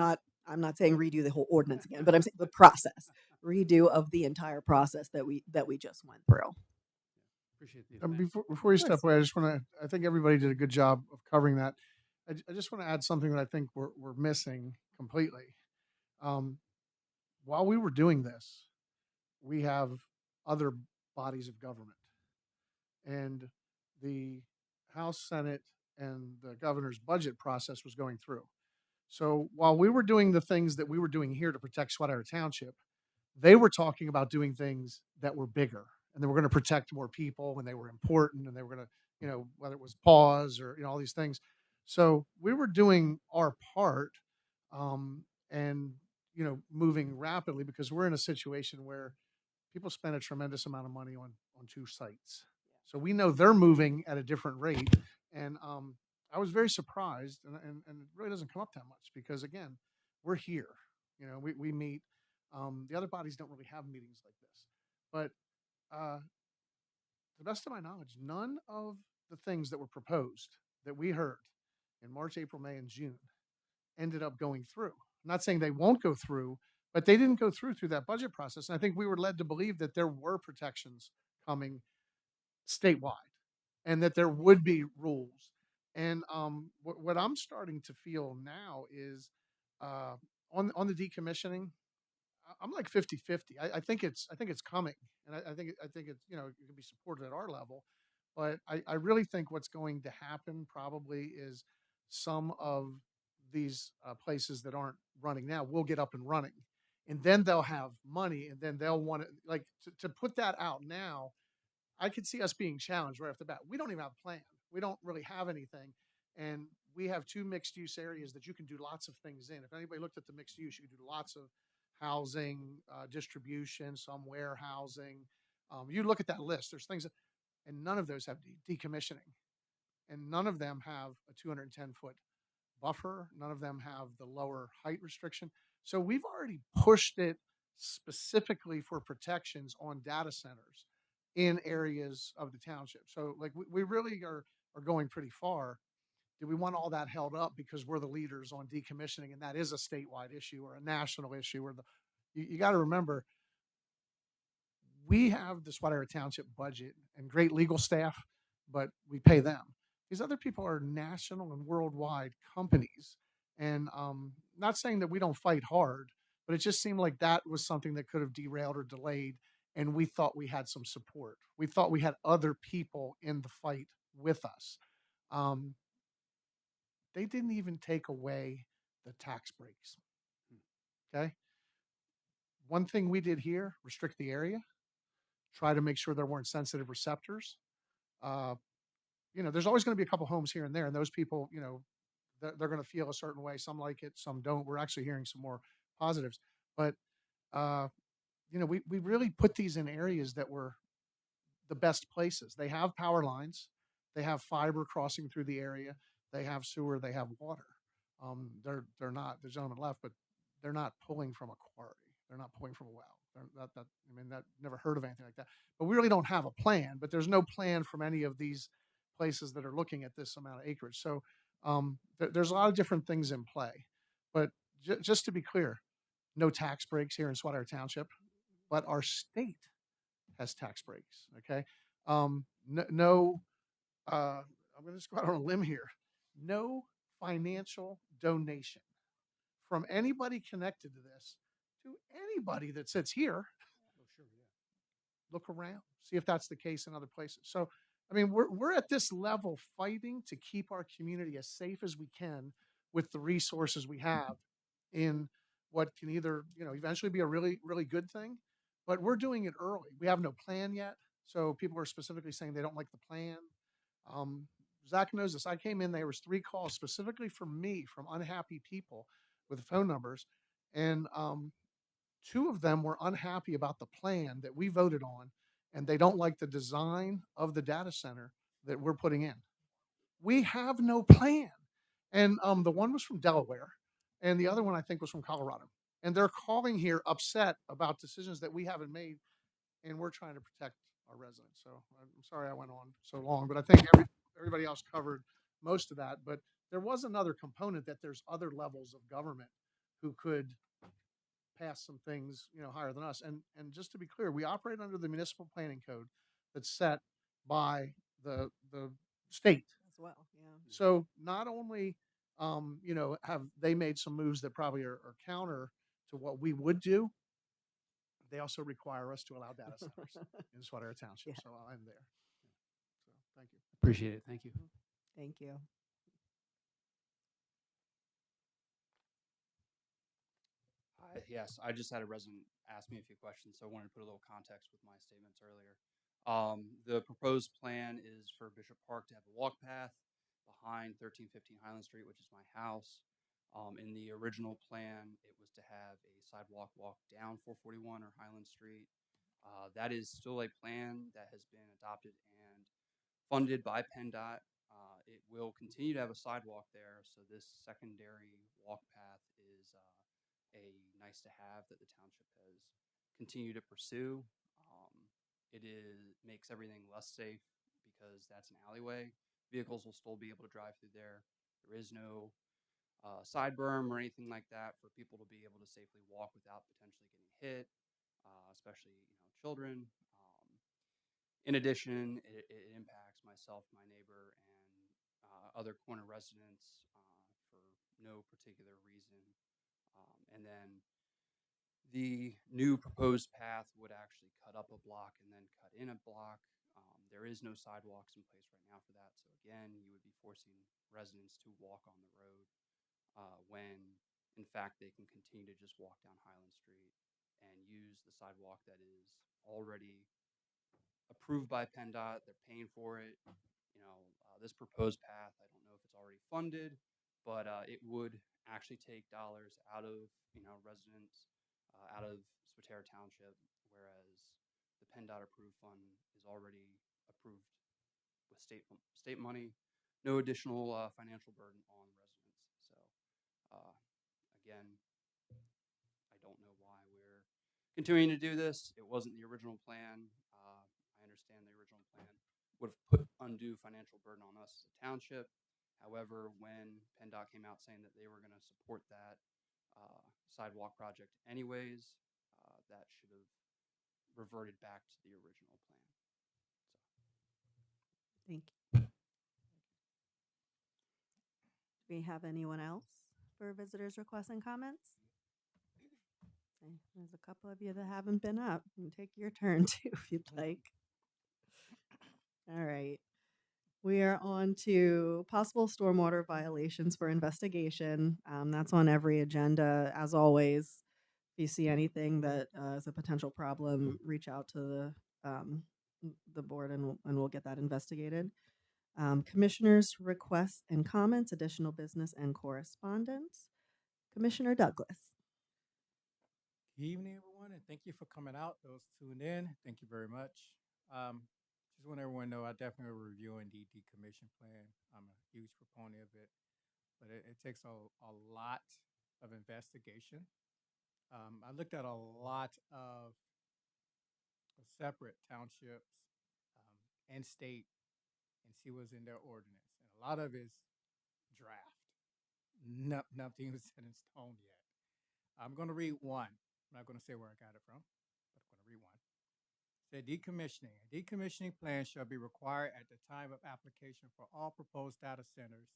I'm not saying redo the whole ordinance again, but I'm saying the process, redo of the entire process that we just went through. Appreciate the Before you step away, I think everybody did a good job of covering that. I just want to add something that I think we're missing completely. While we were doing this, we have other bodies of government, and the House, Senate, and the governor's budget process was going through. So while we were doing the things that we were doing here to protect Swatara Township, they were talking about doing things that were bigger, and they were going to protect more people, and they were important, and they were going to, whether it was pause or all these things. So we were doing our part, and moving rapidly because we're in a situation where people spend a tremendous amount of money on two sites. So we know they're moving at a different rate, and I was very surprised, and it really doesn't come up that much because again, we're here. We meet. The other bodies don't really have meetings like this, but to the best of my knowledge, none of the things that were proposed that we heard in March, April, May, and June ended up going through. I'm not saying they won't go through, but they didn't go through that budget process. And I think we were led to believe that there were protections coming statewide and that there would be rules. And what I'm starting to feel now is on the decommissioning, I'm like 50-50. I think it's coming, and I think it's it can be supported at our level, but I really think what's going to happen probably is some of these places that aren't running now will get up and running, and then they'll have money, and then they'll want to put that out now. I could see us being challenged right off the bat. We don't even have a plan. We don't really have anything. And we have two mixed use areas that you can do lots of things in. If anybody looked at the mixed use, you can do lots of housing, distribution, some warehousing. You look at that list, there's things and none of those have decommissioning. And none of them have a 210-foot buffer. None of them have the lower height restriction. So we've already pushed it specifically for protections on data centers in areas of the township. So like we really are going pretty far. Do we want all that held up because we're the leaders on decommissioning and that is a statewide issue or a national issue? Or you got to remember, we have the Swatara Township budget and great legal staff, but we pay them. These other people are national and worldwide companies. And not saying that we don't fight hard, but it just seemed like that was something that could have derailed or delayed. And we thought we had some support. We thought we had other people in the fight with us. They didn't even take away the tax breaks. Okay. One thing we did here, restrict the area, try to make sure there weren't sensitive receptors. There's always going to be a couple homes here and there, and those people, they're going to feel a certain way. Some like it, some don't. We're actually hearing some more positives, but we really put these in areas that were the best places. They have power lines, they have fiber crossing through the area, they have sewer, they have water. They're not the gentleman left, but they're not pulling from a quarry. They're not pulling from a well. I mean, that never heard of anything like that. But we really don't have a plan. But there's no plan from any of these places that are looking at this amount of acreage. So there's a lot of different things in play. But just to be clear, no tax breaks here in Swatara Township, but our state has tax breaks. Okay, no, I'm going to just go out on a limb here. No financial donation from anybody connected to this to anybody that sits here. Oh, sure, yeah. Look around, see if that's the case in other places. So, I mean, we're at this level fighting to keep our community as safe as we can with the resources we have in what can either, eventually be a really, really good thing, but we're doing it early. We have no plan yet. So people are specifically saying they don't like the plan. Um, Zach knows this. I came in, there was 3 calls specifically from me from unhappy people with phone numbers. And 2 of them were unhappy about the plan that we voted on, and they don't like the design of the data center that we're putting in. We have no plan. And the one was from Delaware, and the other one I think was from Colorado. And they're calling here upset about decisions that we haven't made, and we're trying to protect our residents. So I'm sorry I went on so long, but I think everybody else covered most of that. But there was another component that there's other levels of government who could pass some things, higher than us. And just to be clear, we operate under the municipal planning code that's set by the state. As well, yeah. So not only, have they made some moves that probably are counter to what we would do, they also require us to allow data centers in Swatara Township. Yeah. So I'll end there. So thank you. Appreciate it. Thank you. Thank you. Yes, I just had a resident ask me a few questions, so I wanted to put a little context with my statements earlier. The proposed plan is for Bishop Park to have a walk path behind 1315 Highland Street, which is my house. In the original plan, it was to have a sidewalk walk down 441 or Highland Street. That is still a plan that has been adopted and funded by PennDOT. It will continue to have a sidewalk there, so this secondary walk path is a nice to have that the township has continued to pursue. It makes everything less safe because that's an alleyway. Vehicles will still be able to drive through there. There is no side berm or anything like that for people to be able to safely walk without potentially getting hit, especially children. In addition, it impacts myself, my neighbor, and other corner residents for no particular reason. And then the new proposed path would actually cut up a block and then cut in a block. There is no sidewalks in place right now for that. So again, you would be forcing residents to walk on the road when in fact they can continue to just walk down Highland Street and use the sidewalk that is already approved by PennDOT. They're paying for it. This proposed path, I don't know if it's already funded, but it would actually take dollars out of residents, out of Swatara Township, whereas the PennDOT approved fund is already approved with state money. No additional financial burden on residents. So again, I don't know why we're continuing to do this. It wasn't the original plan. I understand the original plan would have put undue financial burden on us as a township. However, when PennDOT came out saying that they were going to support that sidewalk project anyways, that should have reverted back to the original plan. Thank you. Do we have anyone else for visitors' requests and comments? Okay, there's a couple of you that haven't been up. You can take your turn too if you'd like. All right. We are on to possible stormwater violations for investigation. That's on every agenda, as always. If you see anything that is a potential problem, reach out to the board and we'll get that investigated. Commissioners' requests and comments, additional business and correspondence. Commissioner Douglas. Good evening, everyone, and thank you for coming out. Those tuned in, thank you very much. just want everyone to know I definitely will reviewing the decommission plan. I'm a huge proponent of it, but it takes a lot of investigation. I looked at a lot of separate townships and state and see what's in their ordinance, and a lot of it's draft. Nothing was set in stone yet. I'm going to read one. I'm not going to say where I got it from, but I'm going to read one. Say decommissioning. A decommissioning plan shall be required at the time of application for all proposed data centers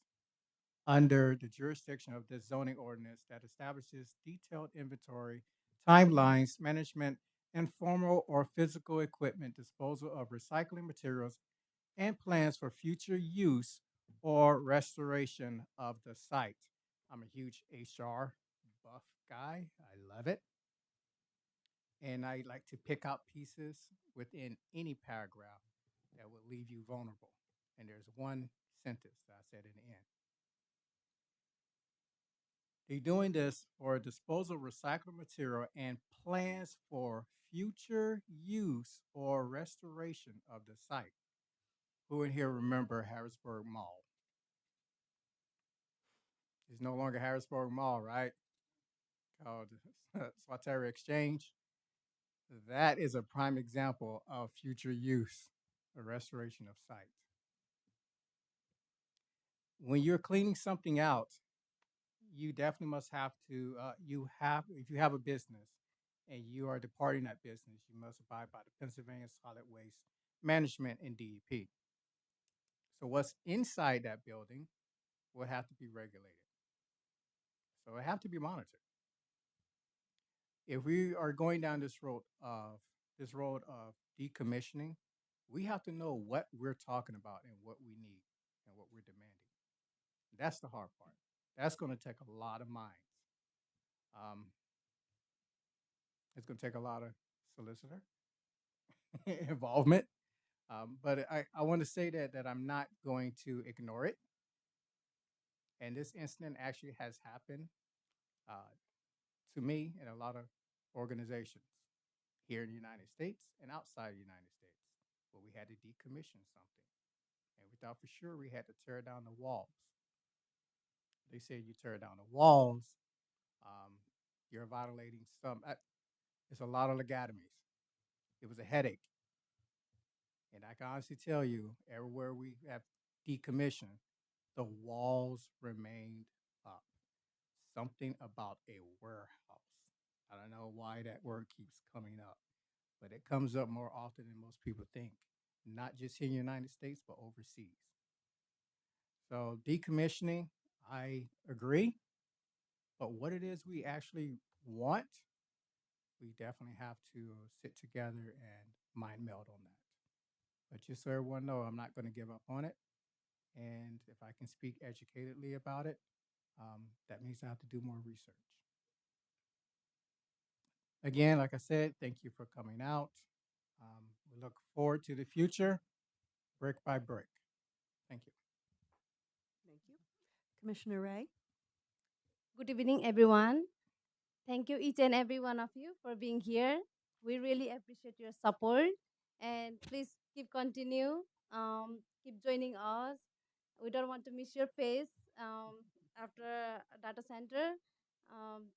under the jurisdiction of this zoning ordinance that establishes detailed inventory, timelines, management, and formal or physical equipment disposal of recycling materials and plans for future use or restoration of the site. I'm a huge HR buff guy. I love it. And I like to pick out pieces within any paragraph that would leave you vulnerable. And there's one sentence that I said in the end. They're doing this for disposal of recycled material and plans for future use or restoration of the site. Who in here remember Harrisburg Mall? It's no longer Harrisburg Mall, right? Called Swatara Exchange. That is a prime example of future use or restoration of site. When you're cleaning something out, you definitely must have to, if you have a business and you are departing that business, you must abide by the Pennsylvania Solid Waste Management and DEP. So what's inside that building will have to be regulated. So it have to be monitored. If we are going down this road of decommissioning, we have to know what we're talking about and what we need and what we're demanding. That's the hard part. That's going to take a lot of minds. It's going to take a lot of solicitor involvement. But I want to say that I'm not going to ignore it. And this incident actually has happened to me and a lot of organizations here in the United States and outside the United States, where we had to decommission something. And we thought for sure we had to tear down the walls. They said you tear down the walls, you're violating some. It's a lot of legatomies. It was a headache. And I can honestly tell you, everywhere we have decommissioned, the walls remained up. Something about a warehouse. I don't know why that word keeps coming up, but it comes up more often than most people think, not just here in the United States, but overseas. So decommissioning, I agree, but what it is we actually want, we definitely have to sit together and mind meld on that. But just so everyone know, I'm not going to give up on it. And if I can speak educatedly about it, that means I have to do more research. Again, like I said, thank you for coming out. We look forward to the future, brick by brick. Thank you. Thank you. Commissioner Ray? Good evening, everyone. Thank you, each and every one of you, for being here. We really appreciate your support, and please keep joining us. We don't want to miss your face after a data center. Um,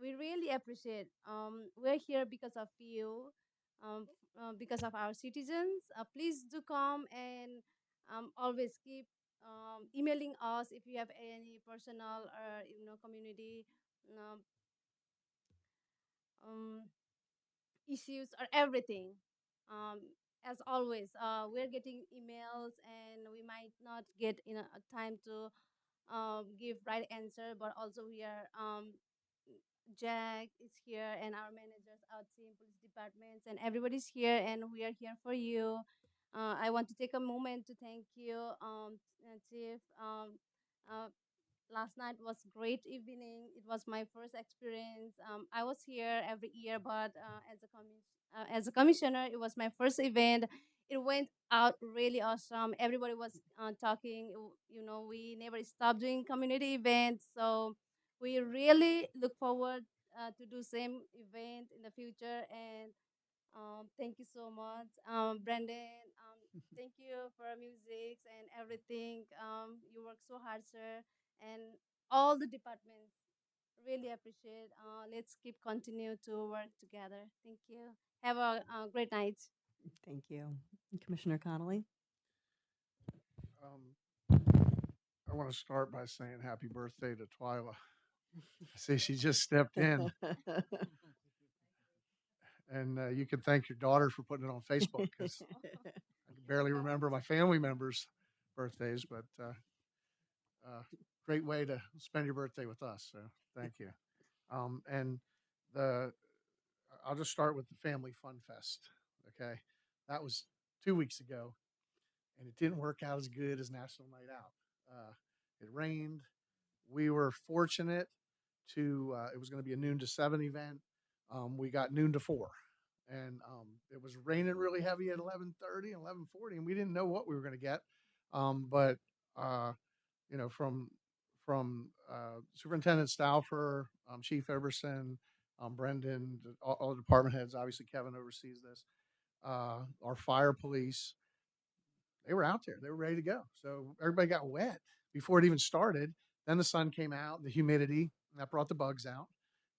we really appreciate. We're here because of you, because of our citizens. Please do come and always keep emailing us if you have any personal or community um, um, issues or everything. Um, as always, we're getting emails and we might not get a time to give right answer, but also we are Jack is here and our managers out in police departments and everybody's here and we are here for you. I want to take a moment to thank you, Chief. Uh, Last night was great evening. It was my first experience. I was here every year, but as a commissioner, it was my first event. It went out really awesome. Everybody was talking. We never stopped doing community events, so we really look forward to do same event in the future. And Thank you so much, Brandon. Thank you for music and everything. You work so hard, sir, and all the departments. Really appreciate. Let's keep continue to work together. Thank you. Have a great night. Thank you. Commissioner Connolly? I want to start by saying happy birthday to Twyla. I see she just stepped in, and you can thank your daughter for putting it on Facebook because I can barely remember my family members' birthdays, but great way to spend your birthday with us. So thank you. And the I'll just start with the Family Fun Fest. Okay, that was 2 weeks ago, and it didn't work out as good as National Night Out. It rained. We were fortunate to. It was going to be a noon to 7 event. We got noon to 4, and it was raining really heavy at 11:30 and 11:40, and we didn't know what we were going to get. But you know, from Superintendent Stauffer, Chief Eberson, Brendan, all the department heads. Obviously, Kevin oversees this. Our fire police, they were out there. They were ready to go. So everybody got wet before it even started. Then the sun came out, the humidity, and that brought the bugs out.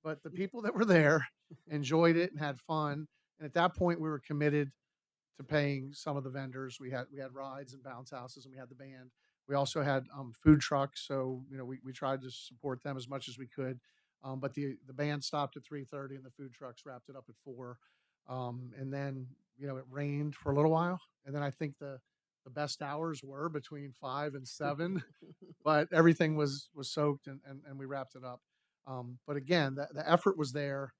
But the people that were there enjoyed it and had fun. And at that point, we were committed to paying some of the vendors. We had rides and bounce houses, and we had the band. We also had food trucks, so we tried to support them as much as we could. But the band stopped at 3:30, and the food trucks wrapped it up at 4. And then it rained for a little while, and then I think the best hours were between 5 and 7, but everything was soaked, and we wrapped it up. But again, the effort was there,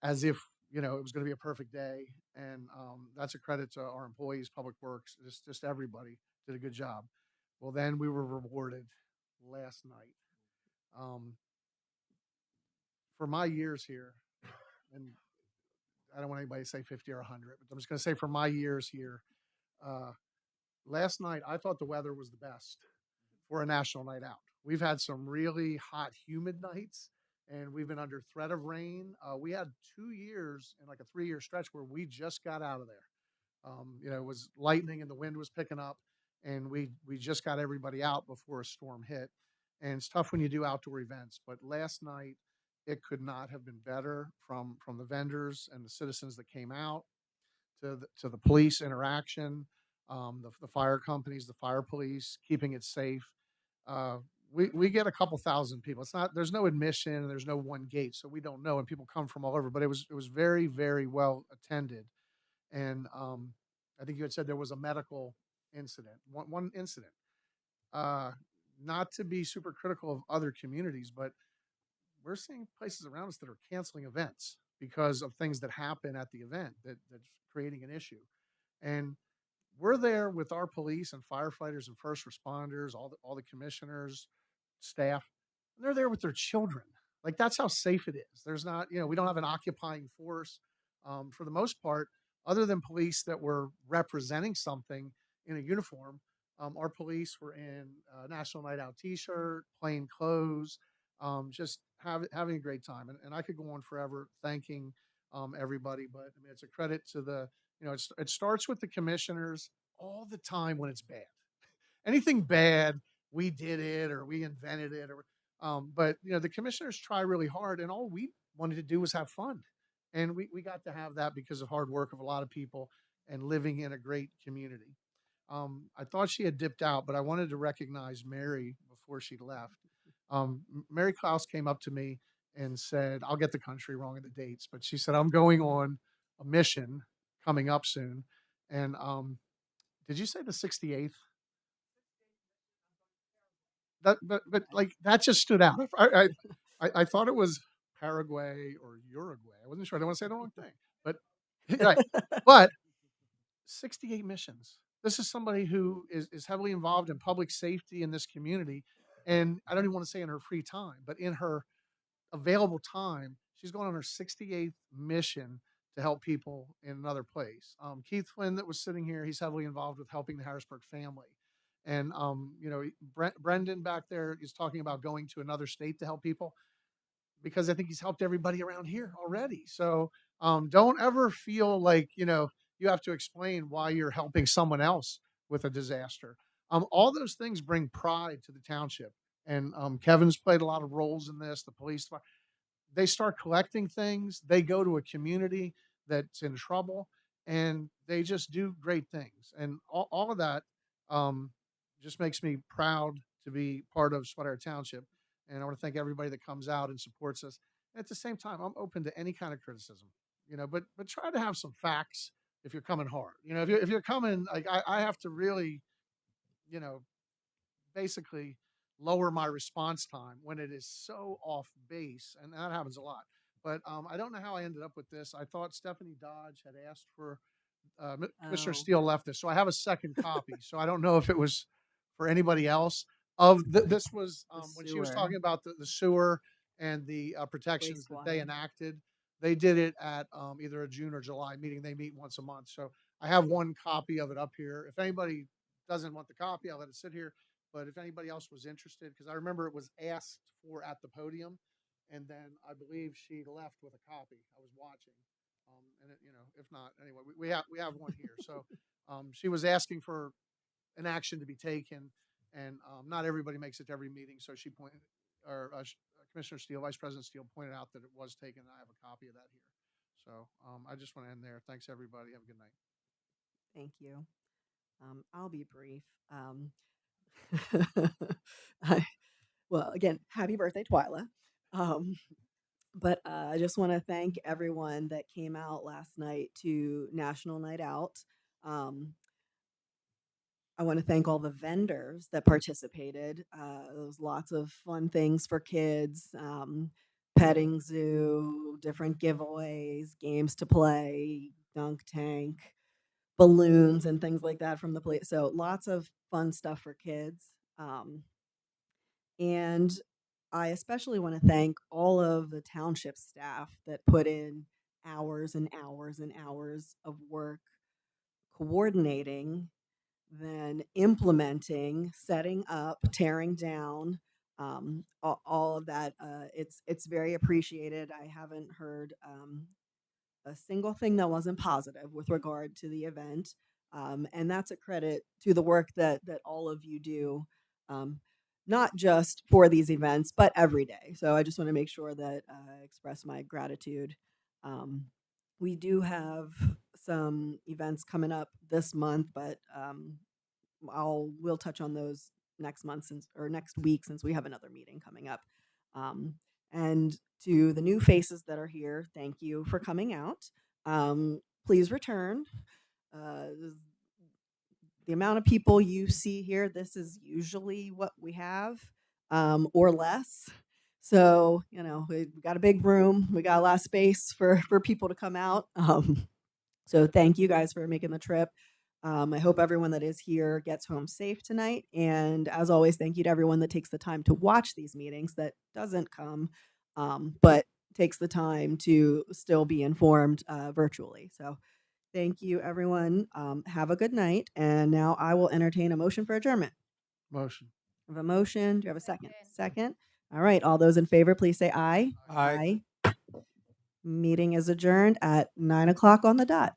as if it was going to be a perfect day, and that's a credit to our employees, Public Works, just everybody did a good job. Well, then we were rewarded last night. For my years here, and I don't want anybody to say 50 or 100, but I'm just going to say for my years here, uh, last night I thought the weather was the best for a national night out. We've had some really hot, humid nights, and we've been under threat of rain. We had 2 years in like a 3-year stretch where we just got out of there. It was lightning and the wind was picking up, and we just got everybody out before a storm hit. And it's tough when you do outdoor events, but last night it could not have been better from the vendors and the citizens that came out to the police interaction, the fire companies, the fire police, keeping it safe. Uh, we get a couple thousand people. There's no admission, there's no one gate, so we don't know, and people come from all over. But it was very, very well attended, and I think you had said there was a medical incident, one incident. Uh, Not to be super critical of other communities, but we're seeing places around us that are canceling events because of things that happen at the event that's creating an issue. And we're there with our police and firefighters and first responders, all the commissioners, staff, and they're there with their children. Like, that's how safe it is. There's not, we don't have an occupying force for the most part, other than police that were representing something in a uniform. Our police were in National Night Out T-shirt, plain clothes, just having a great time. And I could go on forever thanking everybody, but I mean, it's a credit to it starts with the commissioners all the time when it's bad. Anything bad, we did it or we invented it, but the commissioners try really hard, and all we wanted to do was have fun, and we got to have that because of hard work of a lot of people and living in a great community. I thought she had dipped out, but I wanted to recognize Mary before she left. Mary Klaus came up to me and said, I'll get the country wrong in the dates, but she said, I'm going on a mission coming up soon. And did you say the 68th? But like, that just stood out. I thought it was Paraguay or Uruguay. I wasn't sure. I don't want to say the wrong thing, but right. But 68 missions. This is somebody who is heavily involved in public safety in this community. And I don't even want to say in her free time, but in her available time, she's going on her 68th mission to help people in another place. Keith Flynn, that was sitting here, he's heavily involved with helping the Harrisburg family. And, Brendan back there is talking about going to another state to help people, because I think he's helped everybody around here already. So Don't ever feel like, you have to explain why you're helping someone else with a disaster. All those things bring pride to the township. And Kevin's played a lot of roles in this, the police. They start collecting things. They go to a community that's in trouble, and they just do great things. And all of that um, just makes me proud to be part of Swatara Township. And I want to thank everybody that comes out and supports us. At the same time, I'm open to any kind of criticism, but try to have some facts if you're coming hard. If you're coming, like I have to really, you know, basically lower my response time when it is so off base, and that happens a lot. But I don't know how I ended up with this. I thought Stephanie Dodge had asked for Commissioner Oh. Steele left this, so I have a second copy. So I don't know if it was for anybody else. This was when she was sewer. talking about the sewer and the protections that they Wastewater. enacted. They did it at either a June or July meeting. They meet once a month. So I have one copy of it up here. If anybody doesn't want the copy, I'll let it sit here. But if anybody else was interested, because I remember it was asked for at the podium, and then I believe she left with a copy. I was watching, and if not, anyway, we have one here. So she was asking for an action to be taken, and not everybody makes it to every meeting. So she pointed, or Commissioner Steele, Vice President Steele, pointed out that it was taken. And I have a copy of that here. So I just want to end there. Thanks everybody. Have a good night. Thank you. I'll be brief. Well, again, happy birthday, Twyla. But I just want to thank everyone that came out last night to National Night Out. I want to thank all the vendors that participated. There was lots of fun things for kids, petting zoo, different giveaways, games to play, dunk tank, balloons, and things like that from the place. So lots of fun stuff for kids. And I especially want to thank all of the township staff that put in hours and hours and hours of work coordinating, then implementing, setting up, tearing down, all of that. It's very appreciated. I haven't heard a single thing that wasn't positive with regard to the event, and that's a credit to the work that all of you do. Not just for these events, but every day. So I just want to make sure that I express my gratitude. We do have some events coming up this month, but we'll touch on those next month or next week since we have another meeting coming up. And to the new faces that are here, thank you for coming out. Please return. The amount of people you see here, this is usually what we have, or less. So, we got a big room. We got a lot of space for people to come out. So thank you guys for making the trip. I hope everyone that is here gets home safe tonight. And as always, thank you to everyone that takes the time to watch these meetings that doesn't come, but takes the time to still be informed virtually. So thank you, everyone. Have a good night. And now I will entertain a motion for adjournment. Motion. I have a motion. Do you have a second? Second. All right. All those in favor, please say aye. Aye. Meeting is adjourned at 9:00 on the dot.